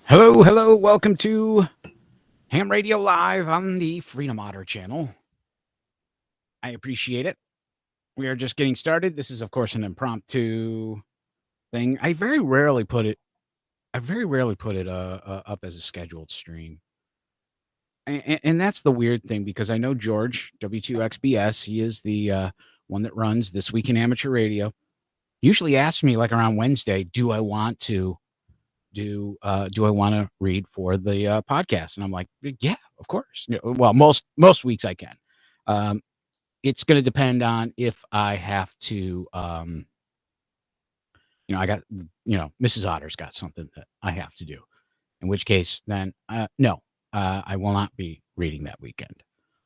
Hello, hello. Welcome to Ham Radio Live on the Freedom Otter channel. I appreciate it. We are just getting started. This is, of course, an impromptu thing. I very rarely put it up as a scheduled stream. And that's the weird thing, because I know George, W2XBS, he is the one that runs This Week in Amateur Radio. He usually asks me, like, around Wednesday, do I want to read for the podcast? And I'm like, yeah, of course. Well, most weeks I can. It's going to depend on if I have to. I got, Mrs. Otter's got something that I have to do, in which case then no, I will not be reading that weekend.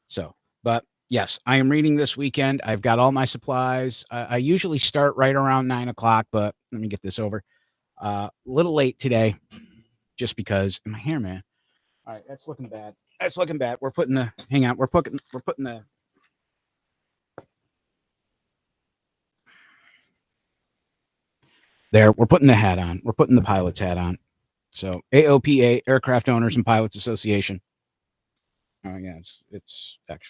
So, but yes, I am reading this weekend. I've got all my supplies. I usually start right around 9 o'clock, but let me get this over. A little late today, just because my hair, man. All right, that's looking bad. We're putting the we're putting the hat on. We're putting the pilot's hat on. So AOPA, Aircraft Owners and Pilots Association. Oh yeah, it's like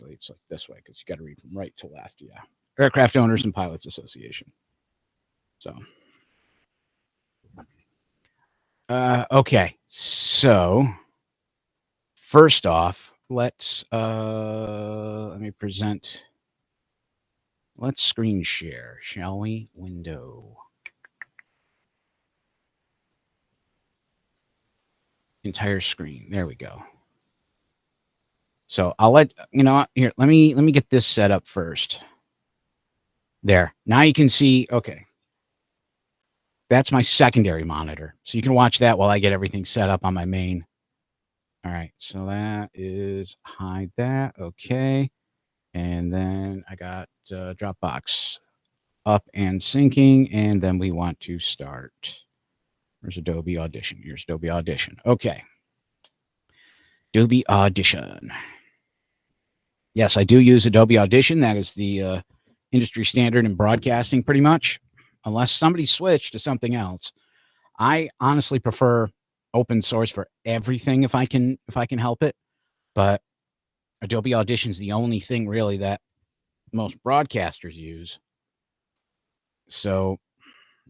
this way, because you got to read from right to left. Yeah, Aircraft Owners and Pilots Association. So. Okay, so first off, let's screen share, shall we? Window. Entire screen. There we go. So I'll let here. Let me get this set up first. There. Now you can see. Okay. That's my secondary monitor. So you can watch that while I get everything set up on my main. All right. So that is hide that. Okay. And then I got Dropbox up and syncing. And then we want to start. Where's Adobe Audition? Here's Adobe Audition. Okay. Adobe Audition. Yes, I do use Adobe Audition. That is the industry standard in broadcasting, pretty much. Unless somebody switched to something else. I honestly prefer open source for everything if I can help it. But Adobe Audition is the only thing really that most broadcasters use. So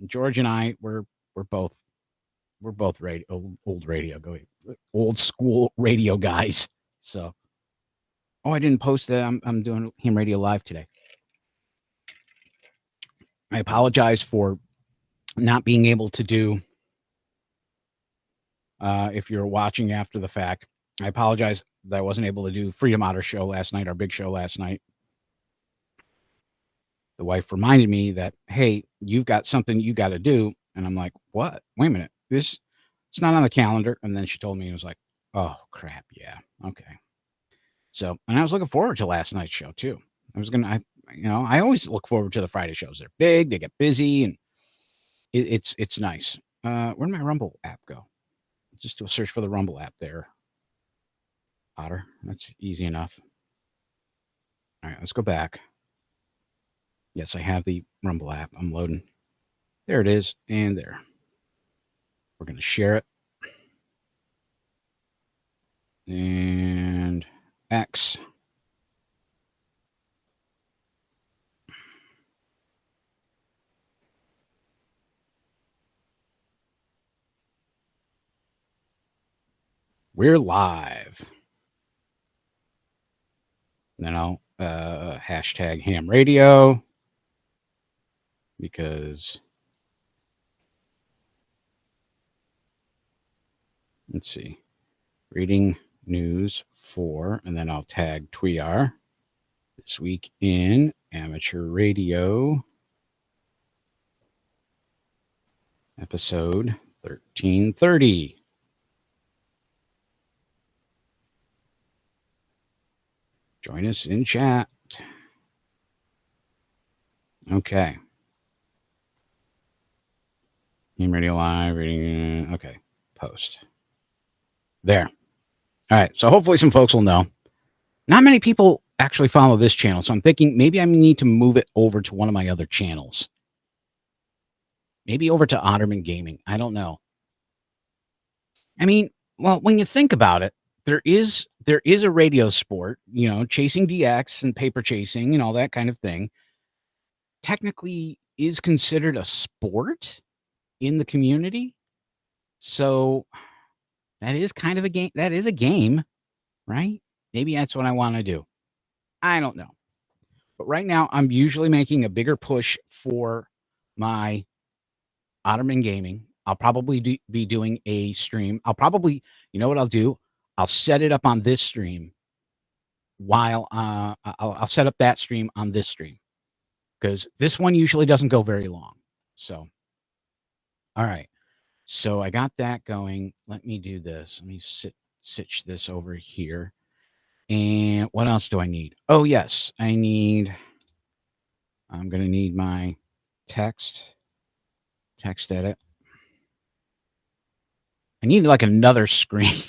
George and I we're both old school radio guys. So I didn't post that. I'm doing Ham Radio Live today. I apologize for not being able to do, if you're watching after the fact, I apologize that I wasn't able to do Freedom Otter show last night, our big show last night. The wife reminded me that, hey, you've got something you got to do. And I'm like, what? Wait a minute. It's not on the calendar. And then she told me, it was like, oh, crap. Yeah. Okay. So, and I was looking forward to last night's show too. I always look forward to the Friday shows. They're big, they get busy, and it's nice. Where'd my Rumble app go? Just do a search for the Rumble app there. Otter, that's easy enough. All right, let's go back. Yes, I have the Rumble app. I'm loading. There it is, and there. We're going to share it. And X. We're live. Hashtag ham radio, because let's see, reading news for, and then I'll tag Twear, This Week in Amateur Radio, episode 1330. Join us in chat. Okay. Ham Radio Live, reading. Okay. Post. There. All right. So hopefully some folks will know. Not many people actually follow this channel, so I'm thinking maybe I need to move it over to one of my other channels. Maybe over to Otterman Gaming. I don't know. I mean, well, when you think about it, there is a radio sport, chasing DX and paper chasing and all that kind of thing. Technically is considered a sport in the community. So that is kind of a game. That is a game, right? Maybe that's what I want to do. I don't know. But right now, I'm usually making a bigger push for my Otterman Gaming. I'll probably be doing a stream. I'll probably, you know what I'll do? I'll set it up on this stream while I'll set up that stream on this stream because this one usually doesn't go very long. So, all right. So I got that going. Let me do this. Let me stitch this over here. And what else do I need? Oh, yes. I'm going to need my text edit. I need like another screen.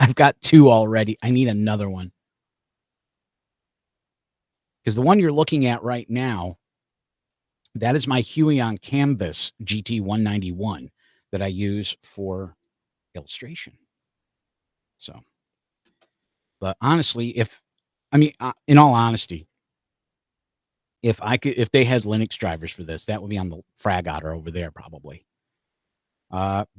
I've got 2 already. I need another one. Because the one you're looking at right now, that is my Huion Canvas GT191 that I use for illustration. So, but honestly, in all honesty, if they had Linux drivers for this, that would be on the Frag Otter over there probably.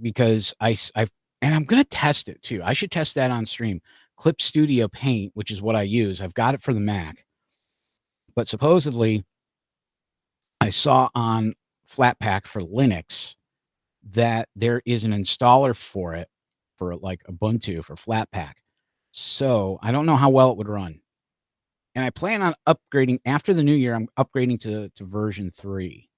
Because and I'm going to test it too. I should test that on stream. Clip Studio Paint, which is what I use. I've got it for the Mac. But supposedly, I saw on Flatpak for Linux that there is an installer for it for like Ubuntu for Flatpak. So I don't know how well it would run. And I plan on upgrading after the new year. I'm upgrading to version 3.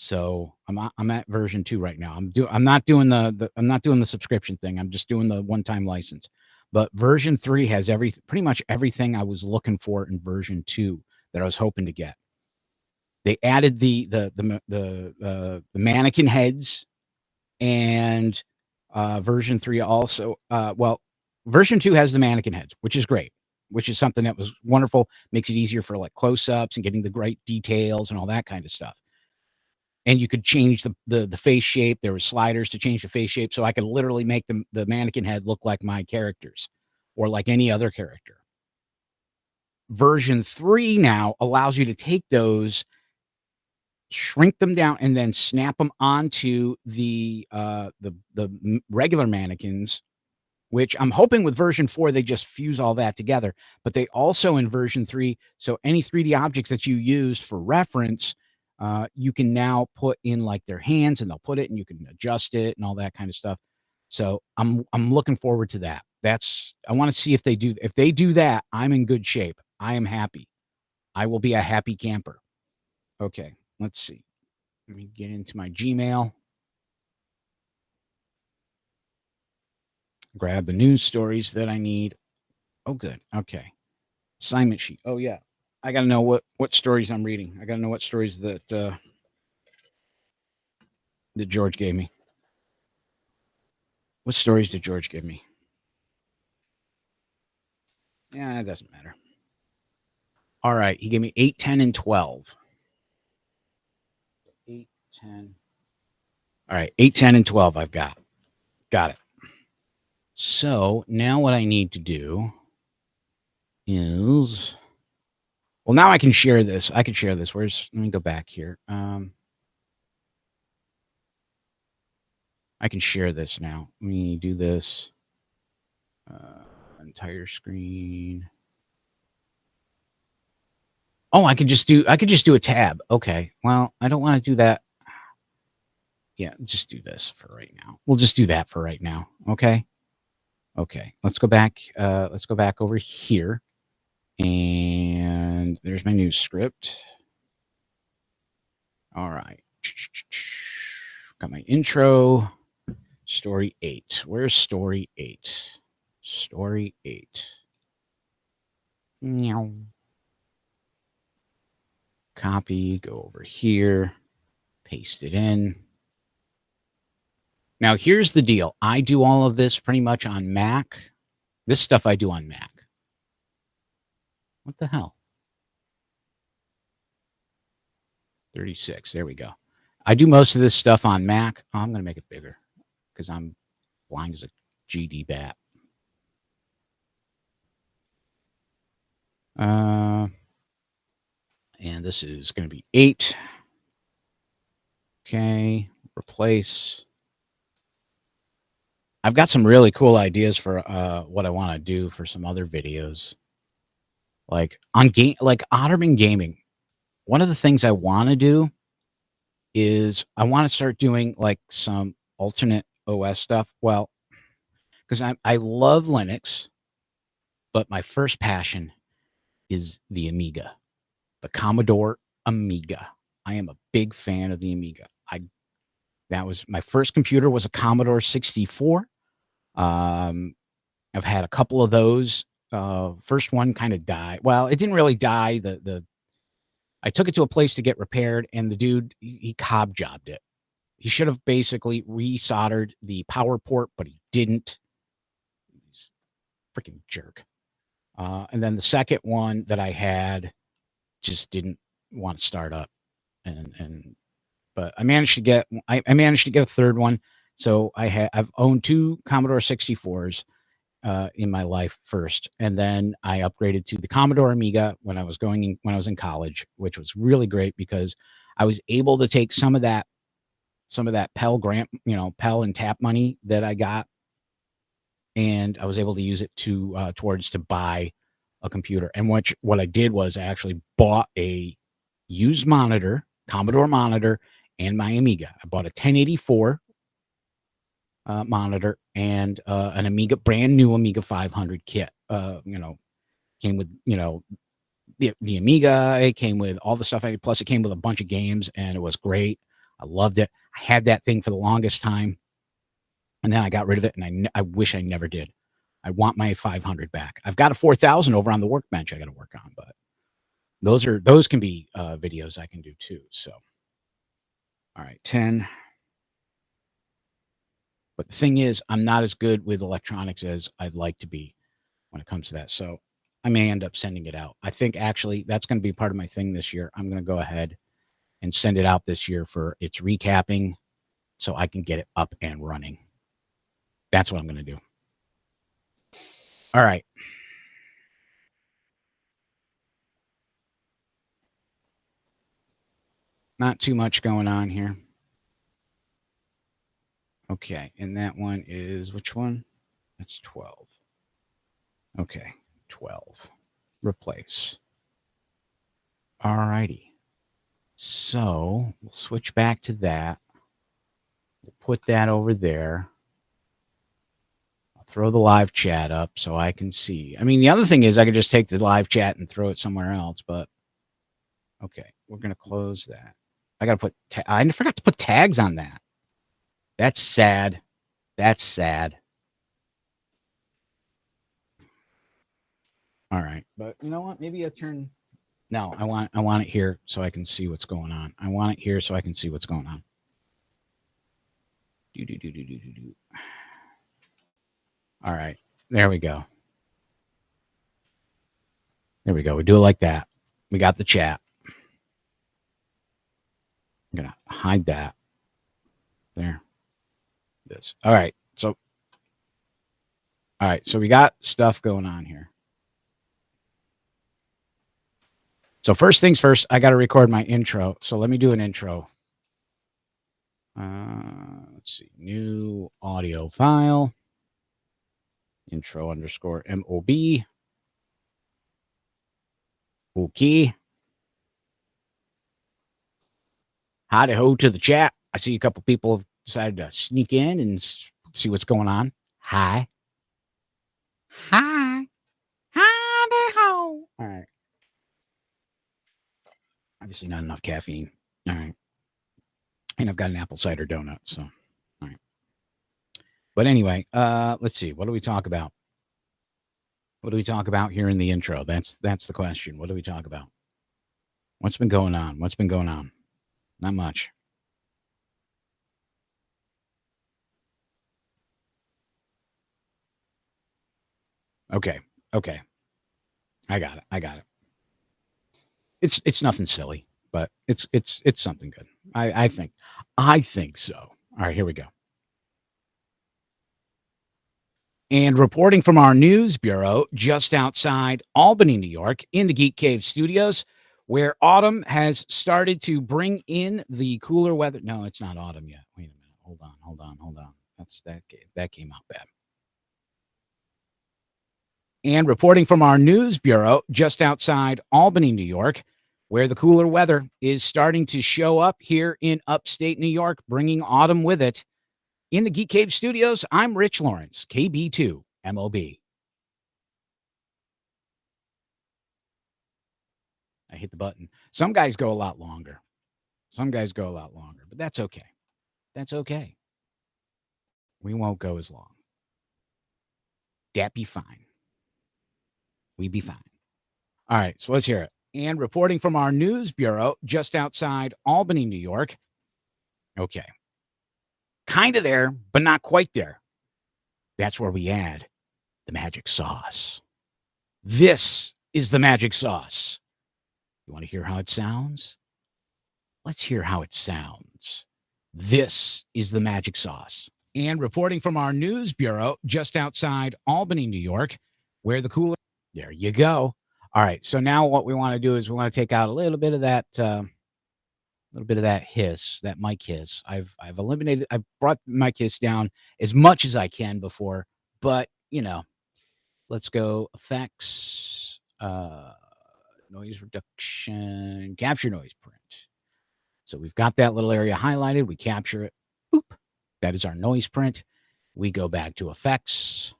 So I'm at version 2 right now. I'm not doing the subscription thing. I'm just doing the one-time license. But version 3 has pretty much everything I was looking for in version 2 that I was hoping to get. They added the mannequin heads, and version 3 also. Version 2 has the mannequin heads, which is great. Which is something that was wonderful. Makes it easier for like close-ups and getting the great details and all that kind of stuff. And you could change the face shape. There were sliders to change the face shape, so I could literally make the mannequin head look like my characters, or like any other character. Version 3 now allows you to take those, shrink them down, and then snap them onto the regular mannequins, which I'm hoping with version 4, they just fuse all that together. But they also in version 3, so any 3D objects that you used for reference, you can now put in like their hands, and they'll put it, and you can adjust it and all that kind of stuff. So I'm looking forward to that. I want to see if they do that, I'm in good shape. I am happy. I will be a happy camper. Okay, let's see. Let me get into my Gmail. Grab the news stories that I need. Oh, good. Okay. Assignment sheet. Oh, yeah. I got to know what stories I'm reading. I got to know what stories that George gave me. What stories did George give me? Yeah, it doesn't matter. All right. He gave me 8, 10, and 12. 8, 10. All right. 8, 10, and 12 I've got. Got it. So now what I need to do is, well, now I can share this. I can share this. Let me go back here. I can share this now. Let me do this. Entire screen. Oh, I could just do a tab. Okay. Well, I don't want to do that. Yeah, just do this for right now. We'll just do that for right now. Okay. Okay. Let's go back. Let's go back over here. And there's my new script. All right. Got my intro. Story 8. Where's story 8? Story 8. Meow. Copy. Go over here. Paste it in. Now, here's the deal. I do all of this pretty much on Mac. This stuff I do on Mac. What the hell? 36. There we go. I do most of this stuff on Mac. Oh, I'm going to make it bigger because I'm blind as a GD bat. And this is going to be 8. Okay, replace. I've got some really cool ideas for what I want to do for some other videos, like on Otterman Gaming. One of the things I want to do is I want to start doing like some alternate OS stuff. Well, because I love Linux, but my first passion is the Amiga, the Commodore Amiga. I am a big fan of the Amiga. That was my first computer was a Commodore 64. I've had a couple of those. First one kind of died. Well, it didn't really die. I took it to a place to get repaired, and the dude he cob jobbed it. He should have basically resoldered the power port, but he didn't. He's a freaking jerk. And then the second one that I had just didn't want to start up, but I managed to get a third one. So I've owned 2 Commodore 64s in my life first, and then I upgraded to the Commodore Amiga when I was in college, which was really great because I was able to take some of that Pell grant, Pell and TAP money that I got, and I was able to use it towards to buy a computer. And what I did was I actually bought a used monitor, Commodore monitor, and my Amiga. I bought a 1084 monitor and an Amiga, brand new Amiga 500 kit. Came with the Amiga. It came with all the stuff. Plus, it came with a bunch of games, and it was great. I loved it. I had that thing for the longest time, and then I got rid of it, and I wish I never did. I want my 500 back. I've got a 4000 over on the workbench I got to work on, but those can be videos I can do too. So, all right, 10. But the thing is, I'm not as good with electronics as I'd like to be when it comes to that. So I may end up sending it out. I think actually that's going to be part of my thing this year. I'm going to go ahead and send it out this year for its recapping so I can get it up and running. That's what I'm going to do. All right. Not too much going on here. Okay, and that one is which one? That's 12. Okay, 12. Replace. All righty. So we'll switch back to that. We'll put that over there. I'll throw the live chat up so I can see. I mean, the other thing is I could just take the live chat and throw it somewhere else, but okay, we're going to close that. I got to put, I forgot to put tags on that. That's sad. That's sad. All right. But you know what? Maybe I turn. No, I want it here so I can see what's going on. I want it here so I can see what's going on. All right. There we go. There we go. We do it like that. We got the chat. I'm going to hide that. There. This. All right. So we got stuff going on here. So first things first, I got to record my intro. So let me do an intro. Let's see. New audio file. Intro _MOB. Okay. Howdy ho to the chat. I see a couple people have decided to sneak in and see what's going on. Hi. Hi. Howdy ho. All right. Obviously not enough caffeine. All right. And I've got an apple cider donut. So, all right. But anyway, let's see. What do we talk about? What do we talk about here in the intro? That's the question. What do we talk about? What's been going on? What's been going on? Not much. Okay. I got it. It's nothing silly, but it's something good. I think so. All right, here we go. And reporting from our news bureau just outside Albany, New York, in the Geek Cave studios, where autumn has started to bring in the cooler weather. No, it's not autumn yet. Wait a minute. Hold on. That came out bad. And reporting from our news bureau just outside Albany, New York, where the cooler weather is starting to show up here in upstate New York, bringing autumn with it. In the Geek Cave studios, I'm Rich Lawrence, KB2 MOB. I hit the button. Some guys go a lot longer. But that's okay. We won't go as long. Dat be fine. We be fine. All right, so let's hear it. And reporting from our news bureau just outside Albany, New York. Okay. Kind of there, but not quite there. That's where we add the magic sauce. This is the magic sauce. You want to hear how it sounds? Let's hear how it sounds. This is the magic sauce. And reporting from our news bureau just outside Albany, New York, where the cooler... There you go. All right, so now what we want to do is we want to take out a little bit of that hiss, that mic hiss. I've brought the mic hiss down as much as I can before, but let's go effects, noise reduction, capture noise print. So we've got that little area highlighted. We capture it. Boop. That is our noise print. We go back to effects,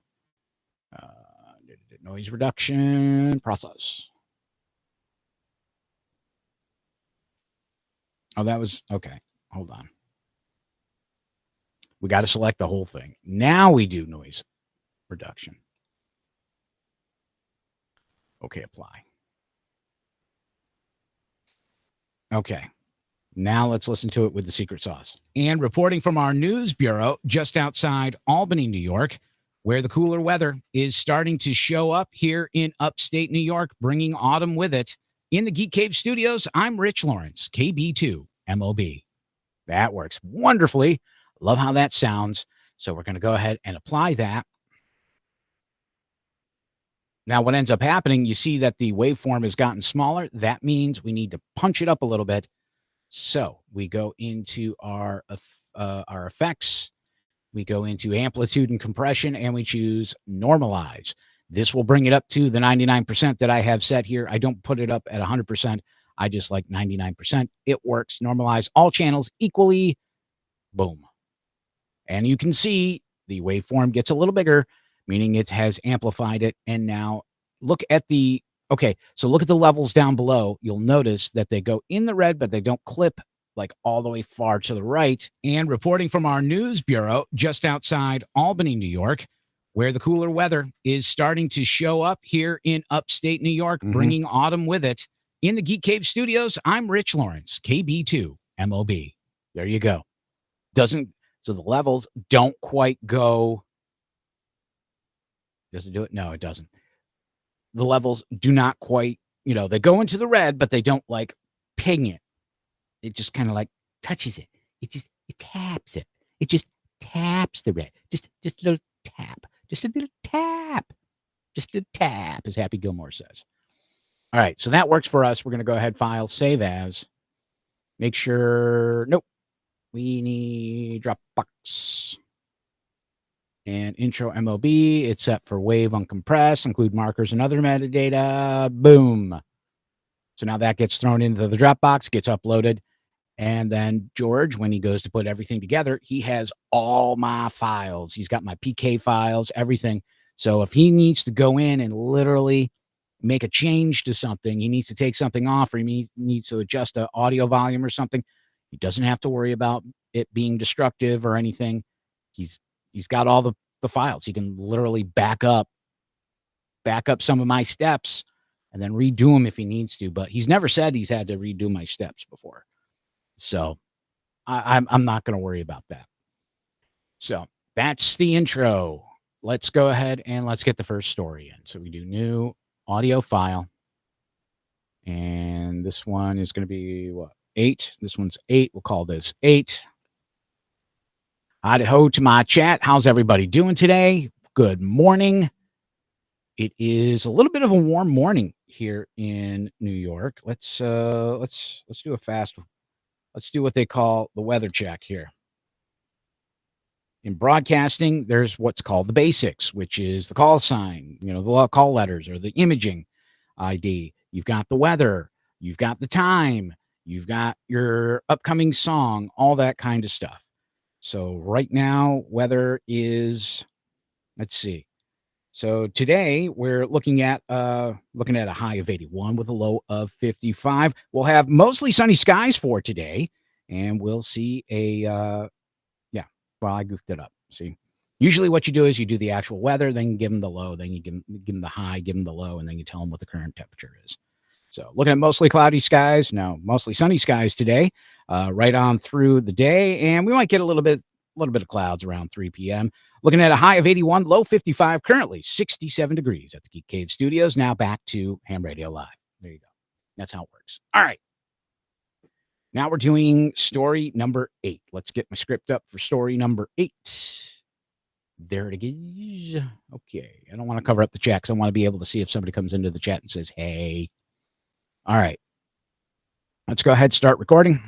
noise reduction, process. Oh, that was okay. Hold on. We got to select the whole thing. Now we do noise reduction. Okay, apply. Okay. Now let's listen to it with the secret sauce. And reporting from our news bureau just outside Albany, New York, where the cooler weather is starting to show up here in upstate New York, bringing autumn with it. In the Geek Cave studios, I'm Rich Lawrence, KB2 MOB. That works wonderfully. Love how that sounds. So we're going to go ahead and apply that. Now, what ends up happening, you see that the waveform has gotten smaller. That means we need to punch it up a little bit. So we go into our effects. We go into amplitude and compression, and we choose normalize. This will bring it up to the 99% that I have set here. I don't put it up at 100%. I just like 99%. It works. Normalize all channels equally. Boom. And you can see the waveform gets a little bigger, meaning it has amplified it. And now look at the, okay, so look at the levels down below. You'll notice that they go in the red, but they don't clip like all the way far to the right. And reporting from our news bureau just outside Albany, New York, where the cooler weather is starting to show up here in upstate New York, bringing autumn with it. In the Geek Cave studios, I'm Rich Lawrence, KB2 MOB. There you go. So the levels don't quite go. Does it do it? No, it doesn't. The levels do not quite, they go into the red, but they don't like ping it. It just kind of like touches it. It taps it. It just taps the red. Just a little tap. Just a little tap. Just a tap, as Happy Gilmore says. All right, so that works for us. We're going to go ahead, file, save as. Make sure, nope. We need Dropbox. And intro MOB, it's set for wave uncompressed, include markers and other metadata. Boom. So now that gets thrown into the Dropbox, gets uploaded. And then George, when he goes to put everything together, he has all my files. He's got my PK files, everything. So if he needs to go in and literally make a change to something, he needs to take something off, or he needs to adjust the audio volume or something, he doesn't have to worry about it being destructive or anything. He's got all the files. He can literally back up some of my steps and then redo them if he needs to. But he's never said he's had to redo my steps before. So I'm not going to worry about that. So that's the intro. Let's go ahead and let's get the first story in. So we do new audio file. And this one is going to be, 8? This one's 8. We'll call this 8. Hi-ho to my chat. How's everybody doing today? Good morning. It is a little bit of a warm morning here in New York. Let's do a fast. Let's do what they call the weather check here. In broadcasting, there's what's called the basics, which is the call sign, the call letters or the imaging ID. You've got the weather, you've got the time, you've got your upcoming song, all that kind of stuff. So right now, weather is, let's see. So today we're looking at a high of 81 with a low of 55. We'll have mostly sunny skies for today, and we'll see I goofed it up. See, usually what you do is you do the actual weather, then you give them the low, then you give them the high, give them the low, and then you tell them what the current temperature is. So looking at mostly cloudy skies, no, mostly sunny skies today, right on through the day, and we might get a little bit of clouds around 3 p.m. Looking at a high of 81, low 55, currently 67 degrees at the Geek Cave Studios. Now back to Ham Radio Live. There you go. That's how it works. All right. Now we're doing story number 8. Let's get my script up for story number 8. There it is. Okay. I don't want to cover up the chat because I want to be able to see if somebody comes into the chat and says, hey. All right. Let's go ahead and start recording.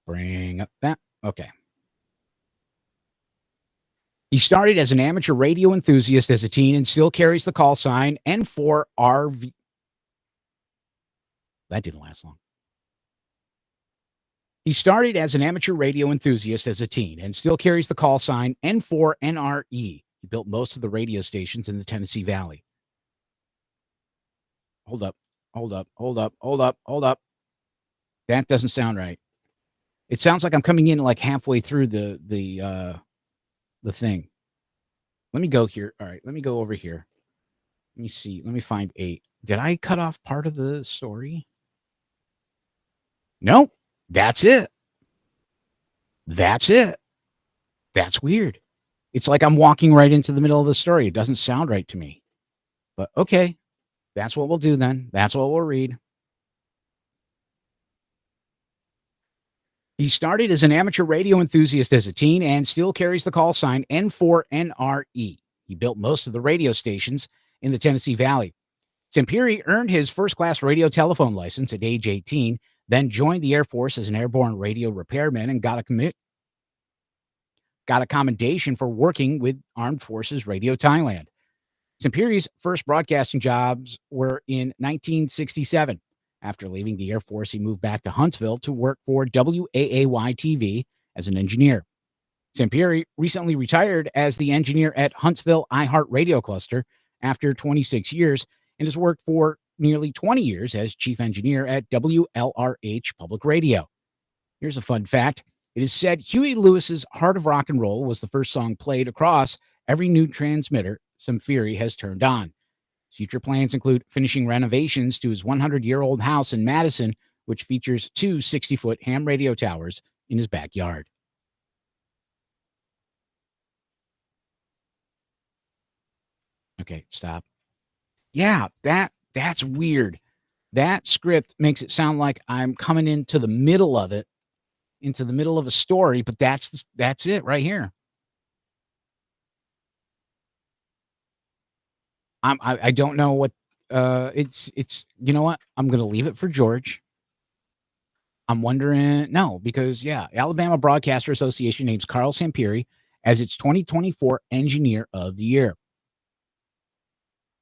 Bring up that. Okay. He started as an amateur radio enthusiast as a teen and still carries the call sign N4RV. That didn't last long. He started as an amateur radio enthusiast as a teen and still carries the call sign N4NRE. He built most of the radio stations in the Tennessee Valley. Hold up. That doesn't sound right. It sounds like I'm coming in like halfway through the thing. Let me go here. All right, let me go over here. Let me see. Let me find 8. Did I cut off part of the story? No, that's it. That's weird. It's like I'm walking right into the middle of the story. It doesn't sound right to me. But okay, that's what we'll do then. That's what we'll read. He started as an amateur radio enthusiast as a teen and still carries the call sign N4NRE. He built most of the radio stations in the Tennessee Valley. Sampieri earned his first-class radio telephone license at age 18, then joined the Air Force as an airborne radio repairman and got a commendation for working with Armed Forces Radio Thailand. Sampieri's first broadcasting jobs were in 1967. After leaving the Air Force, he moved back to Huntsville to work for WAAY-TV as an engineer. Sampieri recently retired as the engineer at Huntsville iHeart Radio Cluster after 26 years and has worked for nearly 20 years as chief engineer at WLRH Public Radio. Here's a fun fact. It is said Huey Lewis's Heart of Rock and Roll was the first song played across every new transmitter Sampieri has turned on. Future plans include finishing renovations to his 100-year-old house in Madison, which features 2 60-foot ham radio towers in his backyard. Okay, stop. Yeah, that's weird. That script makes it sound like I'm coming into the middle of it, into the middle of a story, but that's it right here. I don't know what it's you know what? I'm going to leave it for George. I'm wondering, no, because Alabama Broadcaster Association names Carl Sampieri as its 2024 Engineer of the Year.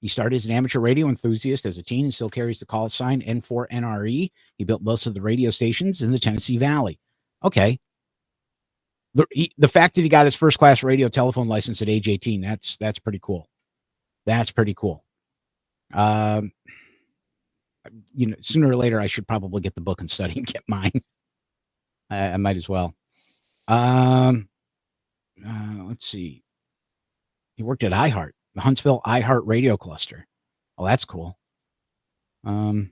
He started as an amateur radio enthusiast as a teen and still carries the call sign N4NRE. He built most of the radio stations in the Tennessee Valley. Okay. The fact that he got his first class radio telephone license at age 18, that's pretty cool. That's pretty cool. Sooner or later, I should probably get the book and study and get mine. I might as well. Let's see. He worked at iHeart, the Huntsville iHeart Radio Cluster. Oh, that's cool. 100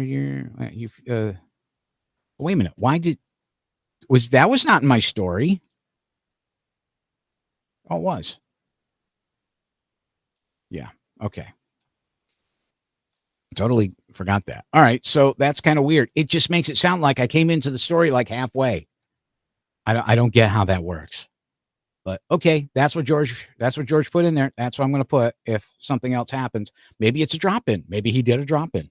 year. Wait a minute. That was not in my story? Oh, it was. Yeah. Okay. Totally forgot that. All right. So that's kind of weird. It just makes it sound like I came into the story like halfway. I don't get how that works. But okay, that's what George put in there. That's what I'm going to put if something else happens. Maybe it's a drop in. Maybe he did a drop in.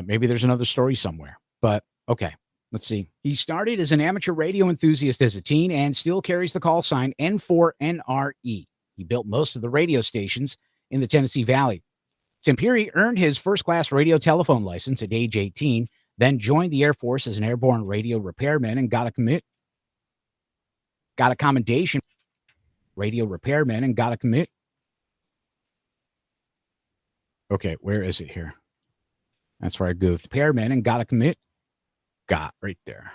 Maybe there's another story somewhere. But okay, let's see. He started as an amateur radio enthusiast as a teen and still carries the call sign N4NRE. He built most of the radio stations in the Tennessee Valley. Sampieri earned his first-class radio telephone license at age 18, then joined the Air Force as an airborne radio repairman and got a commendation. Radio repairman and got a commit. Okay, where is it here? That's where I goofed. Repairman and got a commit. Got right there.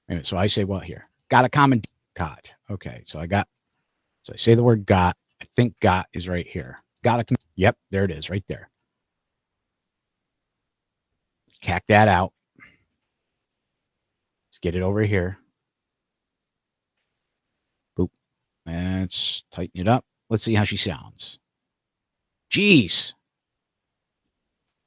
Anyway, so I say what here? Got a comment. Got. Okay, so I say the word got. I think got is right here. Got a commit. Yep, there it is, right there. Cack that out. Let's get it over here. Boop. Let's tighten it up. Let's see how she sounds. Jeez.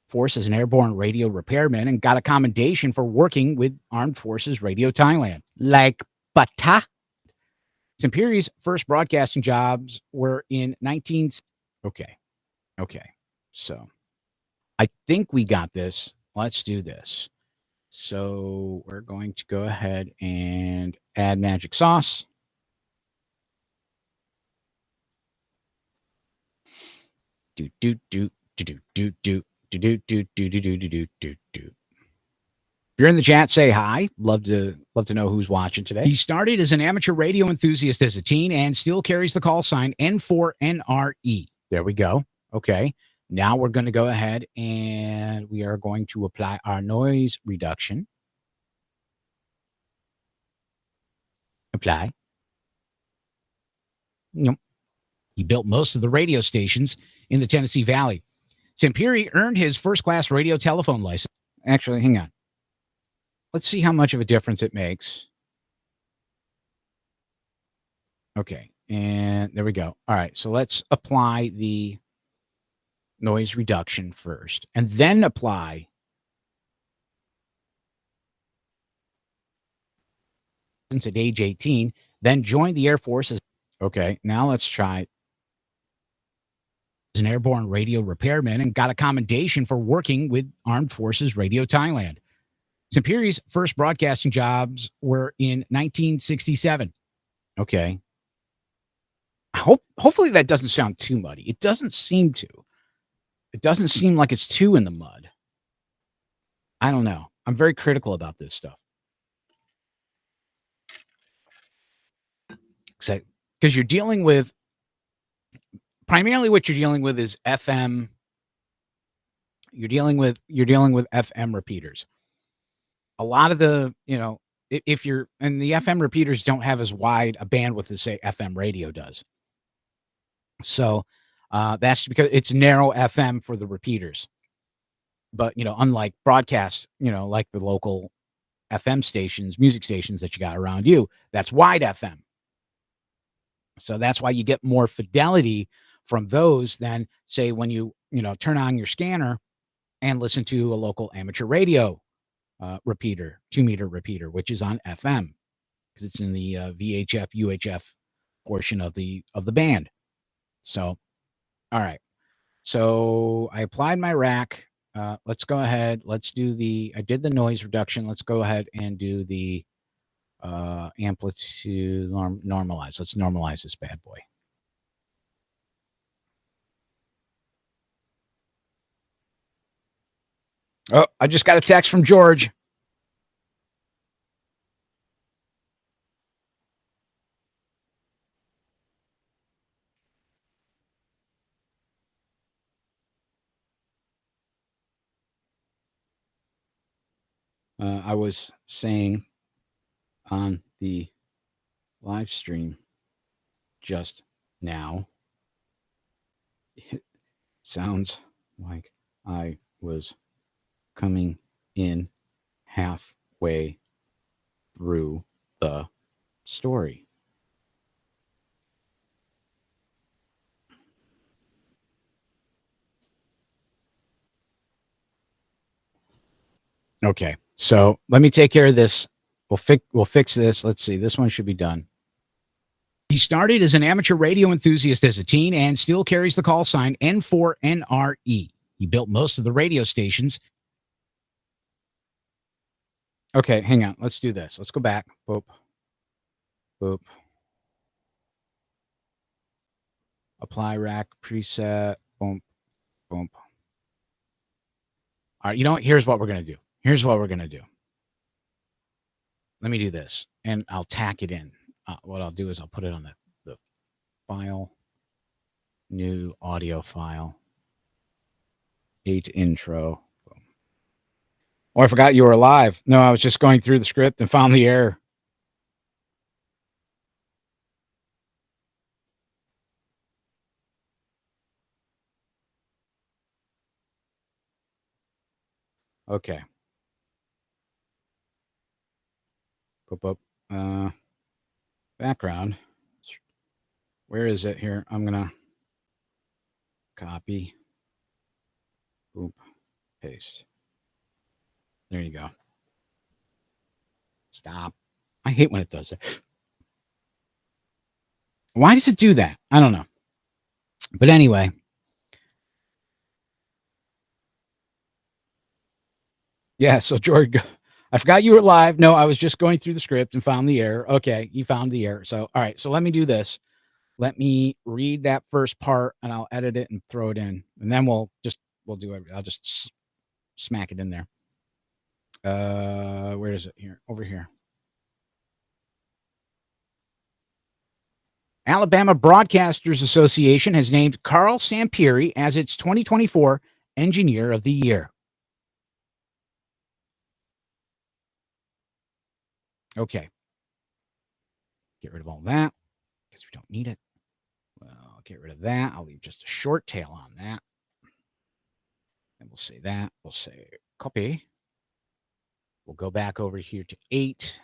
Force as an airborne radio repairman and got a commendation for working with Armed Forces Radio Thailand. Like bata. Sampieri's first broadcasting jobs were in 19... Okay. So I think we got this. Let's do this. So we're going to go ahead and add magic sauce. Do. If you're in the chat, say hi. Love to know who's watching today. He started as an amateur radio enthusiast as a teen and still carries the call sign N4NRE. There we go. Okay. Now we're going to go ahead and we are going to apply our noise reduction. Apply. Nope. He built most of the radio stations in the Tennessee Valley. Sampieri earned his first-class radio telephone license. Actually, hang on. Let's see how much of a difference it makes. Okay, and there we go. All right, so let's apply the noise reduction first, and then apply since at age 18, then joined the Air Force as... Okay, now let's try an airborne radio repairman and got a commendation for working with Armed Forces Radio Thailand. Sampieri's first broadcasting jobs were in 1967. Okay. Hopefully that doesn't sound too muddy. It doesn't seem to. It doesn't seem like it's too in the mud. I don't know. I'm very critical about this stuff. Because you're dealing with... Primarily what you're dealing with is FM. You're dealing with FM repeaters. A lot of the, if you're... And the FM repeaters don't have as wide a bandwidth as, say, FM radio does. So that's because it's narrow FM for the repeaters. But, unlike broadcast, like the local FM stations, music stations that you got around you, that's wide FM. So that's why you get more fidelity from those than, say, when you turn on your scanner and listen to a local amateur radio repeater, 2-meter repeater, which is on FM because it's in the VHF, UHF portion of the band. So, all right. So I applied my rack. Let's go ahead. Let's do I did the noise reduction. Let's go ahead and do the amplitude normalize. Let's normalize this bad boy. Oh, I just got a text from George. I was saying on the live stream just now, it sounds like I was coming in halfway through the story. Okay. So let me take care of this. We'll fix this. Let's see. This one should be done. He started as an amateur radio enthusiast as a teen and still carries the call sign N4NRE. He built most of the radio stations. Okay, hang on. Let's do this. Let's go back. Boop. Boop. Apply rack preset. Boom. Boom. All right, you know what? Here's what we're going to do. Let me do this, and I'll tack it in. What I'll do is I'll put it on the file, new audio file, 8 intro. Boom. Oh, I forgot you were alive. No, I was just going through the script and found the error. Okay. Boop, boop. Background. Where is it here? I'm going to copy. Boop. Paste. There you go. Stop. I hate when it does that. Why does it do that? I don't know. But anyway. Yeah, so George, I forgot you were live. No, I was just going through the script and found the error. Okay, you found the error. So, all right, so let me do this. Let me read that first part, and I'll edit it and throw it in. And then we'll do it. I'll just smack it in there. Where is it? Here, over here. Alabama Broadcasters Association has named Carl Sampieri as its 2024 Engineer of the Year. Okay. Get rid of all that because we don't need it. Well, I'll get rid of that. I'll leave just a short tail on that. And we'll say that. We'll say copy. We'll go back over here to 8.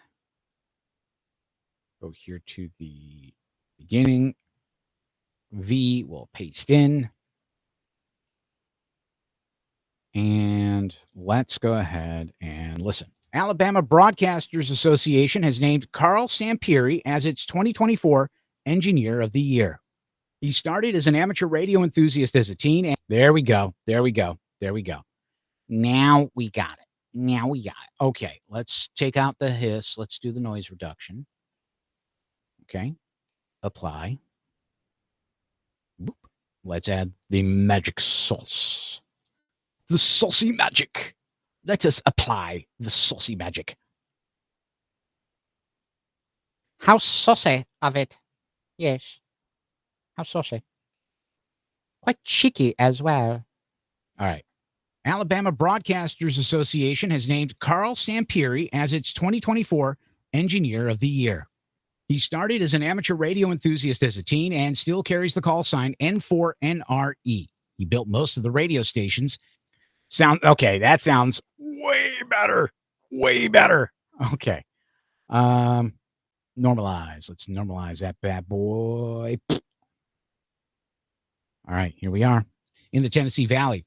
Go here to the beginning. V will paste in. And let's go ahead and listen. Alabama Broadcasters Association has named Carl Sampieri as its 2024 Engineer of the Year. He started as an amateur radio enthusiast as a teen. And there we go. There we go. There we go. Now we got it. Now we got it. Okay, let's take out the hiss. Let's do the noise reduction. Okay, apply. Boop. Let's add the magic sauce. The saucy magic. Let us apply the saucy magic. How saucy of it. Yes. How saucy. Quite cheeky as well. All right. Alabama Broadcasters Association has named Carl Sampieri as its 2024 Engineer of the Year. He started as an amateur radio enthusiast as a teen and still carries the call sign N4NRE. He built most of the radio stations. Okay, that sounds way better. Way better. Okay. Normalize. Let's normalize that bad boy. All right, here we are in the Tennessee Valley.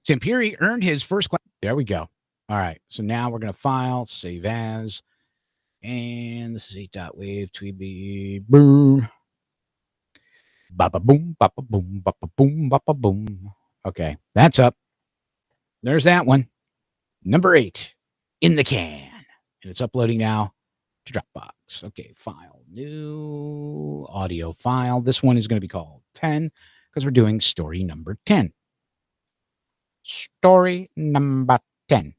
Sampieri earned his first class. There we go. All right, so now we're going to file, save as, and this is 8.wave, tweeby, boom. Bapa boom, bapa boom, bapa boom, bapa boom. Okay, that's up. There's that one. Number 8 in the can. And it's uploading now to Dropbox. Okay, file, new audio file. This one is going to be called 10 because we're doing story number 10. Story number 10.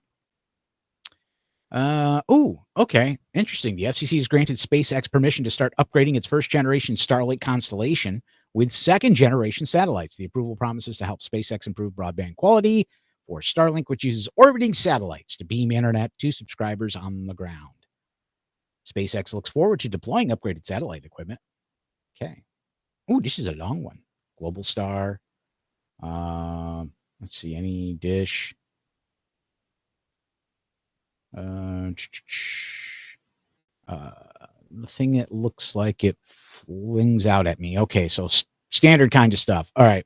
Okay. Interesting. The FCC has granted SpaceX permission to start upgrading its first generation Starlink constellation with second generation satellites. The approval promises to help SpaceX improve broadband quality for Starlink, which uses orbiting satellites to beam internet to subscribers on the ground. SpaceX looks forward to deploying upgraded satellite equipment. Okay. Oh, this is a long one. Global Star. Let's see, any dish. The thing that looks like it flings out at me. Okay, so standard kind of stuff. All right.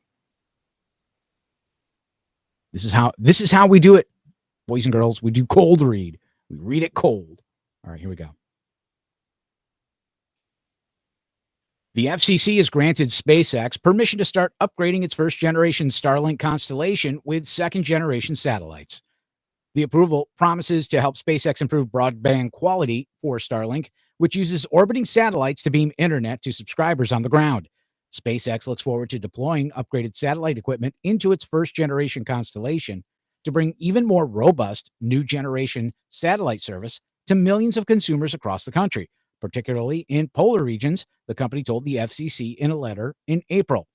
This is how we do it, boys and girls. We do cold read. We read it cold. All right, here we go. The FCC has granted SpaceX permission to start upgrading its first-generation Starlink constellation with second-generation satellites. The approval promises to help SpaceX improve broadband quality for Starlink, which uses orbiting satellites to beam internet to subscribers on the ground. SpaceX looks forward to deploying upgraded satellite equipment into its first-generation constellation to bring even more robust new-generation satellite service to millions of consumers across the country, particularly in polar regions, the company told the FCC in a letter in April.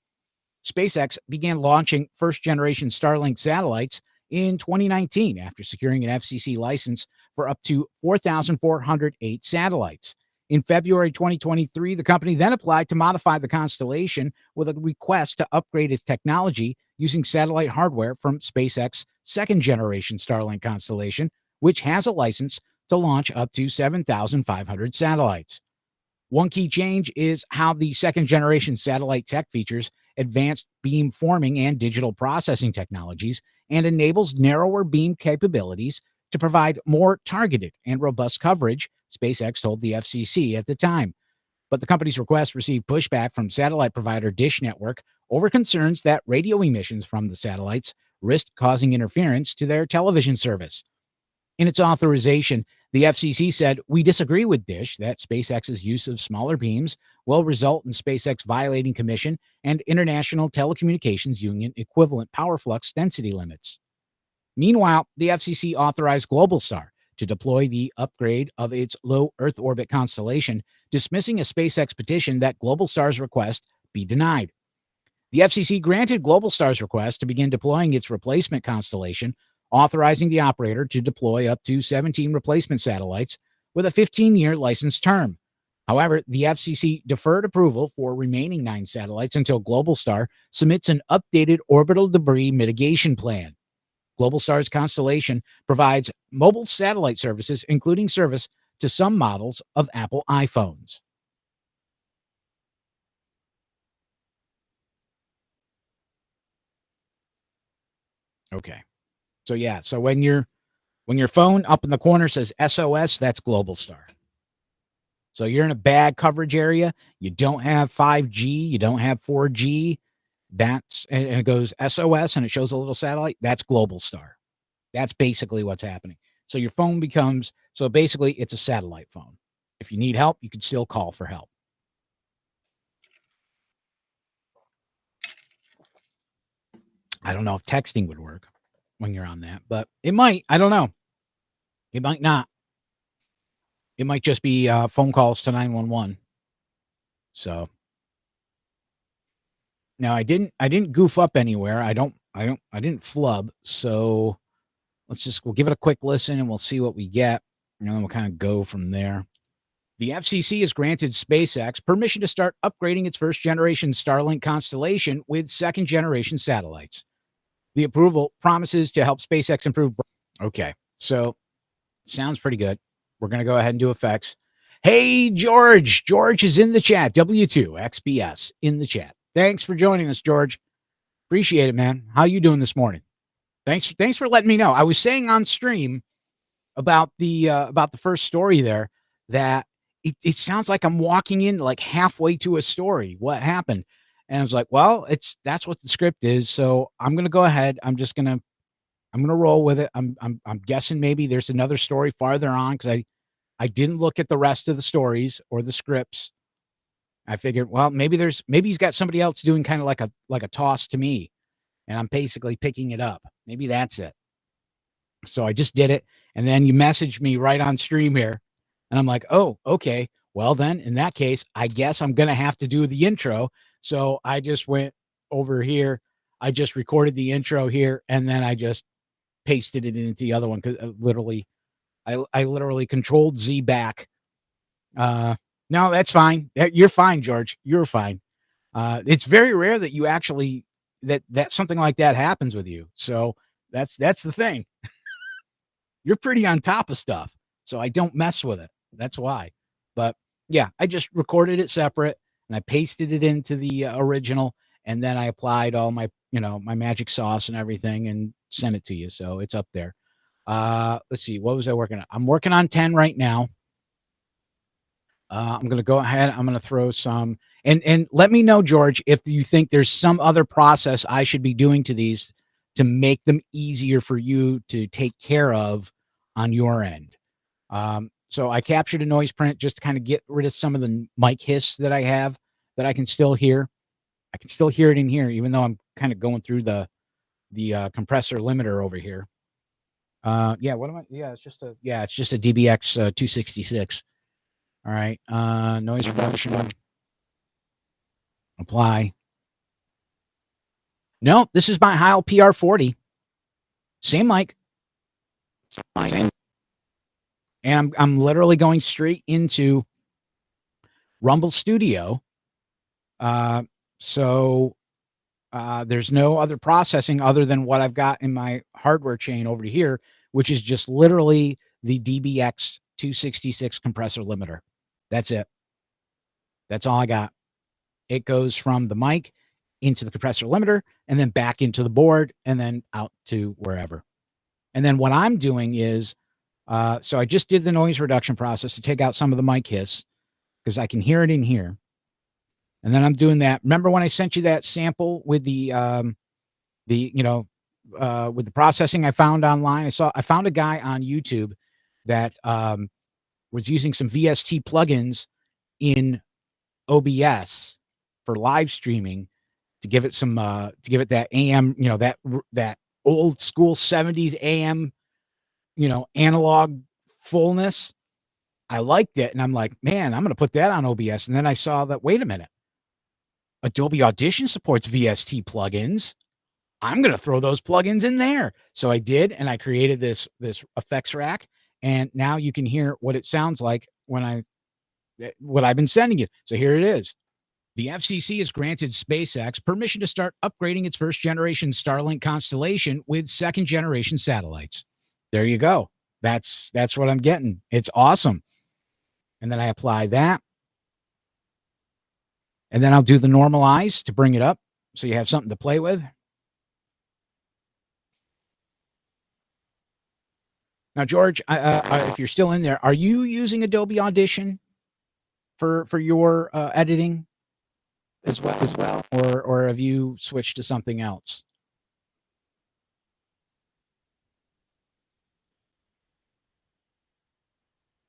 SpaceX began launching first-generation Starlink satellites in 2019 after securing an FCC license for up to 4,408 satellites. In February 2023, the company then applied to modify the constellation with a request to upgrade its technology using satellite hardware from SpaceX's second-generation Starlink constellation, which has a license to launch up to 7,500 satellites. One key change is how the second-generation satellite tech features advanced beam forming and digital processing technologies and enables narrower beam capabilities to provide more targeted and robust coverage, SpaceX told the FCC at the time. But the company's request received pushback from satellite provider Dish Network over concerns that radio emissions from the satellites risked causing interference to their television service. In its authorization, the FCC said, "We disagree with Dish that SpaceX's use of smaller beams will result in SpaceX violating Commission and International Telecommunications Union equivalent power flux density limits." Meanwhile, the FCC authorized Globalstar to deploy the upgrade of its low Earth orbit constellation, dismissing a SpaceX petition that Globalstar's request be denied. The FCC granted Globalstar's request to begin deploying its replacement constellation, authorizing the operator to deploy up to 17 replacement satellites with a 15-year license term. However, the FCC deferred approval for remaining 9 satellites until Globalstar submits an updated orbital debris mitigation plan. Globalstar's constellation provides mobile satellite services, including service to some models of Apple iPhones. Okay. So yeah, so when your phone up in the corner says SOS, that's Globalstar. So you're in a bad coverage area, you don't have 5G, you don't have 4G, and it goes SOS and it shows a little satellite, that's Globalstar. That's basically what's happening. So your phone basically it's a satellite phone. If you need help, you can still call for help. I don't know if texting would work when you're on that, but it might. I don't know. It might not. It might just be phone calls to 911. So now I didn't goof up anywhere. I didn't flub. So we'll give it a quick listen and we'll see what we get. And then we'll kind of go from there. The FCC has granted SpaceX permission to start upgrading its first-generation Starlink constellation with second-generation satellites. The approval promises to help SpaceX improve. Okay, so sounds pretty good. We're going to go ahead and do effects. Hey, George. George is in the chat. W2XBS in the chat. Thanks for joining us, George. Appreciate it, man. How you doing this morning? Thanks for letting me know. I was saying on stream about the first story there that it sounds like I'm walking in like halfway to a story. What happened? And I was like, well, that's what the script is. So I'm going to go ahead. I'm going to roll with it. I'm guessing maybe there's another story farther on because I didn't look at the rest of the stories or the scripts. I figured, well, maybe he's got somebody else doing kind of like a toss to me, and I'm basically picking it up. Maybe that's it. So I just did it, and then you messaged me right on stream here, and I'm like, oh, okay. Well, then in that case, I guess I'm gonna have to do the intro. So I just went over here. I just recorded the intro here, and then I just pasted it into the other one because I literally controlled Z back. No, that's fine. You're fine, George. You're fine. It's very rare that you actually that something like that happens with you. So that's the thing. You're pretty on top of stuff, so I don't mess with it. That's why. But yeah, I just recorded it separate and I pasted it into the original, and then I applied all my my magic sauce and everything and sent it to you. So it's up there. Let's see. What was I working on? I'm working on 10 right now. I'm going to go ahead. I'm going to throw some, and let me know, George, if you think there's some other process I should be doing to these to make them easier for you to take care of on your end. So I captured a noise print just to kind of get rid of some of the mic hiss that I have that I can still hear. I can still hear it in here, even though I'm kind of going through the compressor limiter over here. Yeah, what am I? Yeah, it's just a DBX 266. All right. Noise reduction. Apply. No, this is my Heil PR40. Same mic. Same. And I'm literally going straight into Rumble Studio. So there's no other processing other than what I've got in my hardware chain over here, which is just literally the DBX 266 compressor limiter. That's it. That's all I got. It goes from the mic into the compressor limiter and then back into the board and then out to wherever. And then what I'm doing is, so I just did the noise reduction process to take out some of the mic hiss because I can hear it in here. And then I'm doing that. Remember when I sent you that sample with the with the processing I found online? I found a guy on YouTube that was using some VST plugins in OBS for live streaming to give it some to give it that AM, that old school 70s AM, analog fullness. I liked it, and I'm like, man, I'm going to put that on OBS. And then I saw that, wait a minute, Adobe Audition supports VST plugins. I'm going to throw those plugins in there. So I did, and I created this effects rack, and now you can hear what it sounds like when what I've been sending you. So here it is. The FCC has granted SpaceX permission to start upgrading its first-generation Starlink constellation with second-generation satellites. There you go. That's what I'm getting. It's awesome. And then I apply that. And then I'll do the normalize to bring it up so you have something to play with. Now, George, if you're still in there, are you using Adobe Audition for your editing as well, or have you switched to something else?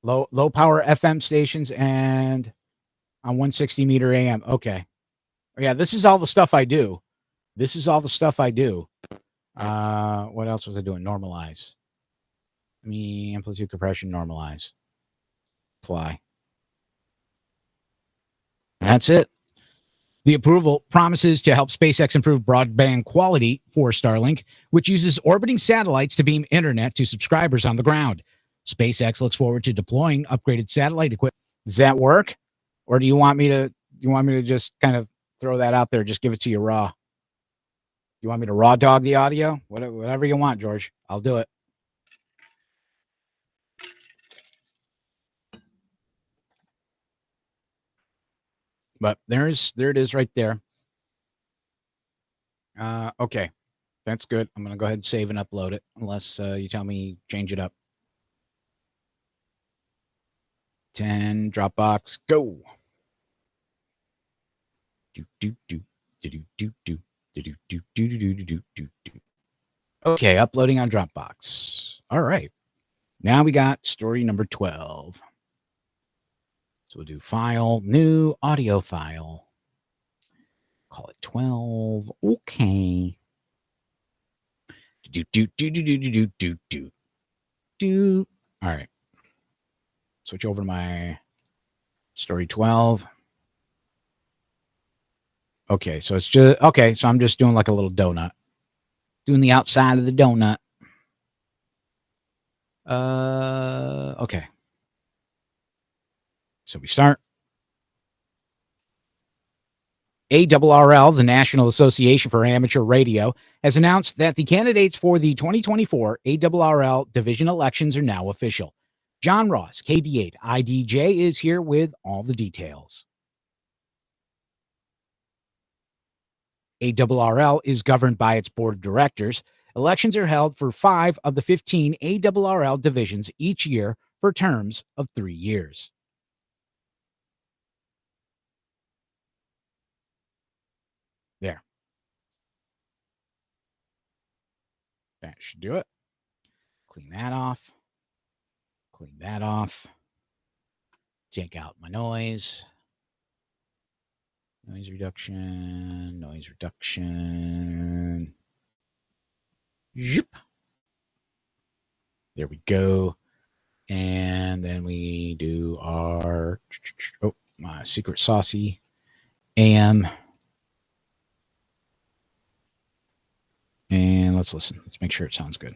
Low power FM stations and on 160 meter AM. Okay. Yeah, this is all the stuff I do. What else was I doing? Normalize. Amplitude compression, normalize. Apply. That's it. The approval promises to help SpaceX improve broadband quality for Starlink, which uses orbiting satellites to beam internet to subscribers on the ground. SpaceX looks forward to deploying upgraded satellite equipment. Does that work? Or do you want me to just kind of throw that out there? Just give it to you raw. You want me to raw dog the audio? Whatever you want, George. I'll do it. But there it is right there. Okay. That's good. I'm going to go ahead and save and upload it unless you tell me change it up. 10, Dropbox, go. Okay, uploading on Dropbox. All right. Now we got story number 12. So we'll do file, new audio file. Call it 12. Okay. All right. Switch over to my story 12. Okay, so it's just okay. So I'm just doing like a little donut, doing the outside of the donut. Okay. So we start. ARRL, the National Association for Amateur Radio, has announced that the candidates for the 2024 ARRL division elections are now official. John Ross, KD8 IDJ, is here with all the details. ARRL is governed by its board of directors. Elections are held for 5 of the 15 ARRL divisions each year for terms of 3 years. There. That should do it. Clean that off. Clean that off. Take out my noise. Noise reduction. Noise reduction. Zoop. There we go. And then we do our my secret saucy AM. And let's listen. Let's make sure it sounds good.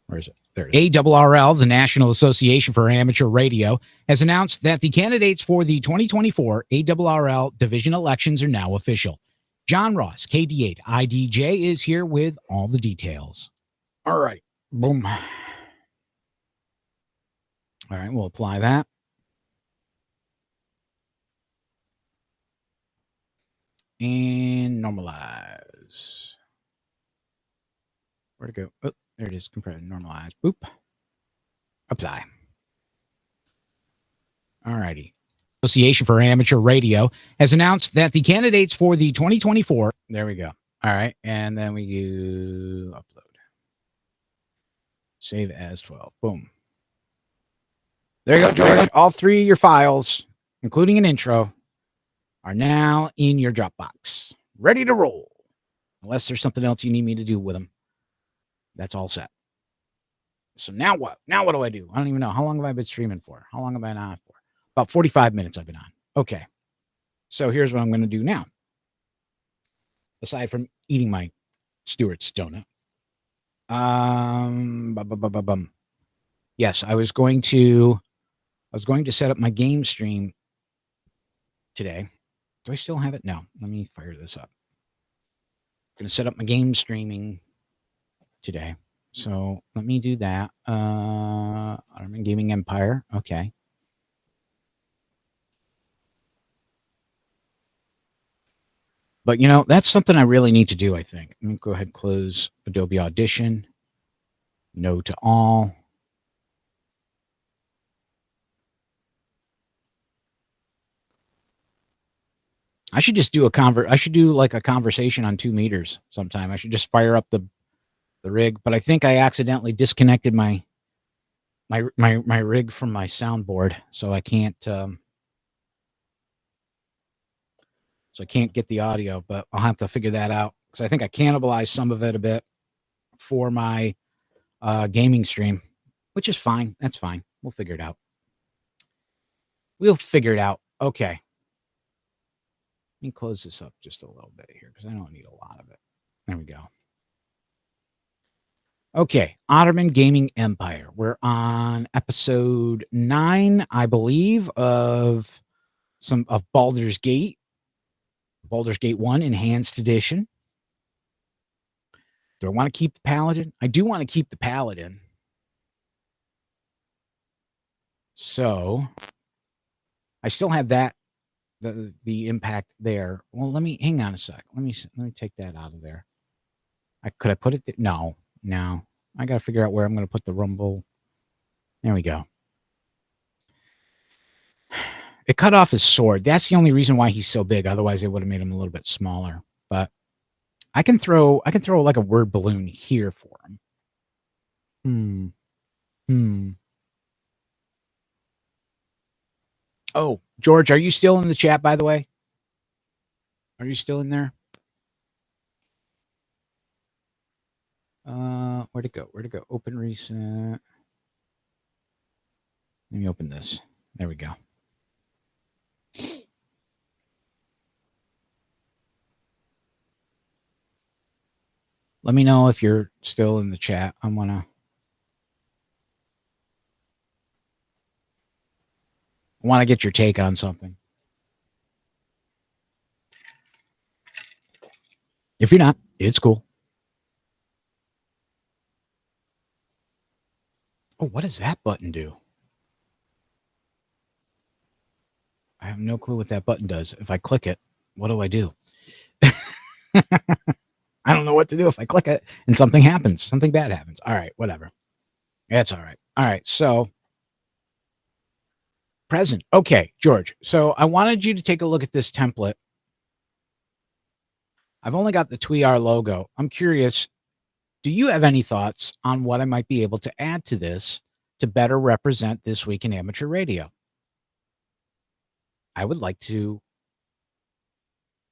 Where is it? There it is. ARRL, the National Association for Amateur Radio, has announced that the candidates for the 2024 ARRL division elections are now official. John Ross, KD8 IDJ, is here with all the details. All right. Boom. All right, we'll apply that. And normalize. Where'd it go? Oh, there it is. Compress, normalize. Boop. Apply. All righty. Association for Amateur Radio has announced that the candidates for the 2024. There we go. All right. And then we do upload. Save as 12. Boom. There you go, George. All 3 of your files, including an intro, are now in your Dropbox. Ready to roll. Unless there's something else you need me to do with them. That's all set. So now what? Now what do I do? I don't even know. How long have I been streaming for? How long have I been on for? About 45 minutes I've been on. Okay. So here's what I'm going to do now. Aside from eating my Stewart's donut. Yes, I was going to set up my game stream today. Do I still have it? No. Let me fire this up. I'm going to set up my game streaming today. So let me do that. I'm in Gaming Empire. Okay. But, you know, that's something I really need to do, I think. Let me go ahead and close Adobe Audition. No to all. I should just do I should do like a conversation on 2 meters sometime. I should just fire up the rig, but I think I accidentally disconnected my rig from my soundboard, so I can't get the audio, but I'll have to figure that out because I think I cannibalized some of it a bit for my gaming stream, which is fine. That's fine. We'll figure it out. Okay. Let me close this up just a little bit here because I don't need a lot of it. There we go. Okay, Ottoman Gaming Empire. We're on episode 9, I believe, of Baldur's Gate. Baldur's Gate 1 Enhanced Edition. Do I want to keep the Paladin? I do want to keep the Paladin. So I still have that, the impact there. Well, hang on a sec. Let me take that out of there. Could I put it there? No. I got to figure out where I'm going to put the Rumble. There we go. It cut off his sword. That's the only reason why he's so big. Otherwise, it would have made him a little bit smaller. But I can throw like a word balloon here for him. Oh, George, are you still in the chat, by the way? Are you still in there? Where'd it go? Open recent. Let me open this. There we go. Let me know if you're still in the chat. I want to get your take on something. If you're not, it's cool. Oh, what does that button do? I have no clue what that button does. If I click it, what do I do? I I don't know what to do if I click it and something happens. Something bad happens. All right, whatever. That's all right. All right, so present. Okay, George. So I wanted you to take a look at this template. I've only got the TweeR logo. I'm curious, do you have any thoughts on what I might be able to add to this to better represent This Week in Amateur Radio? I would like to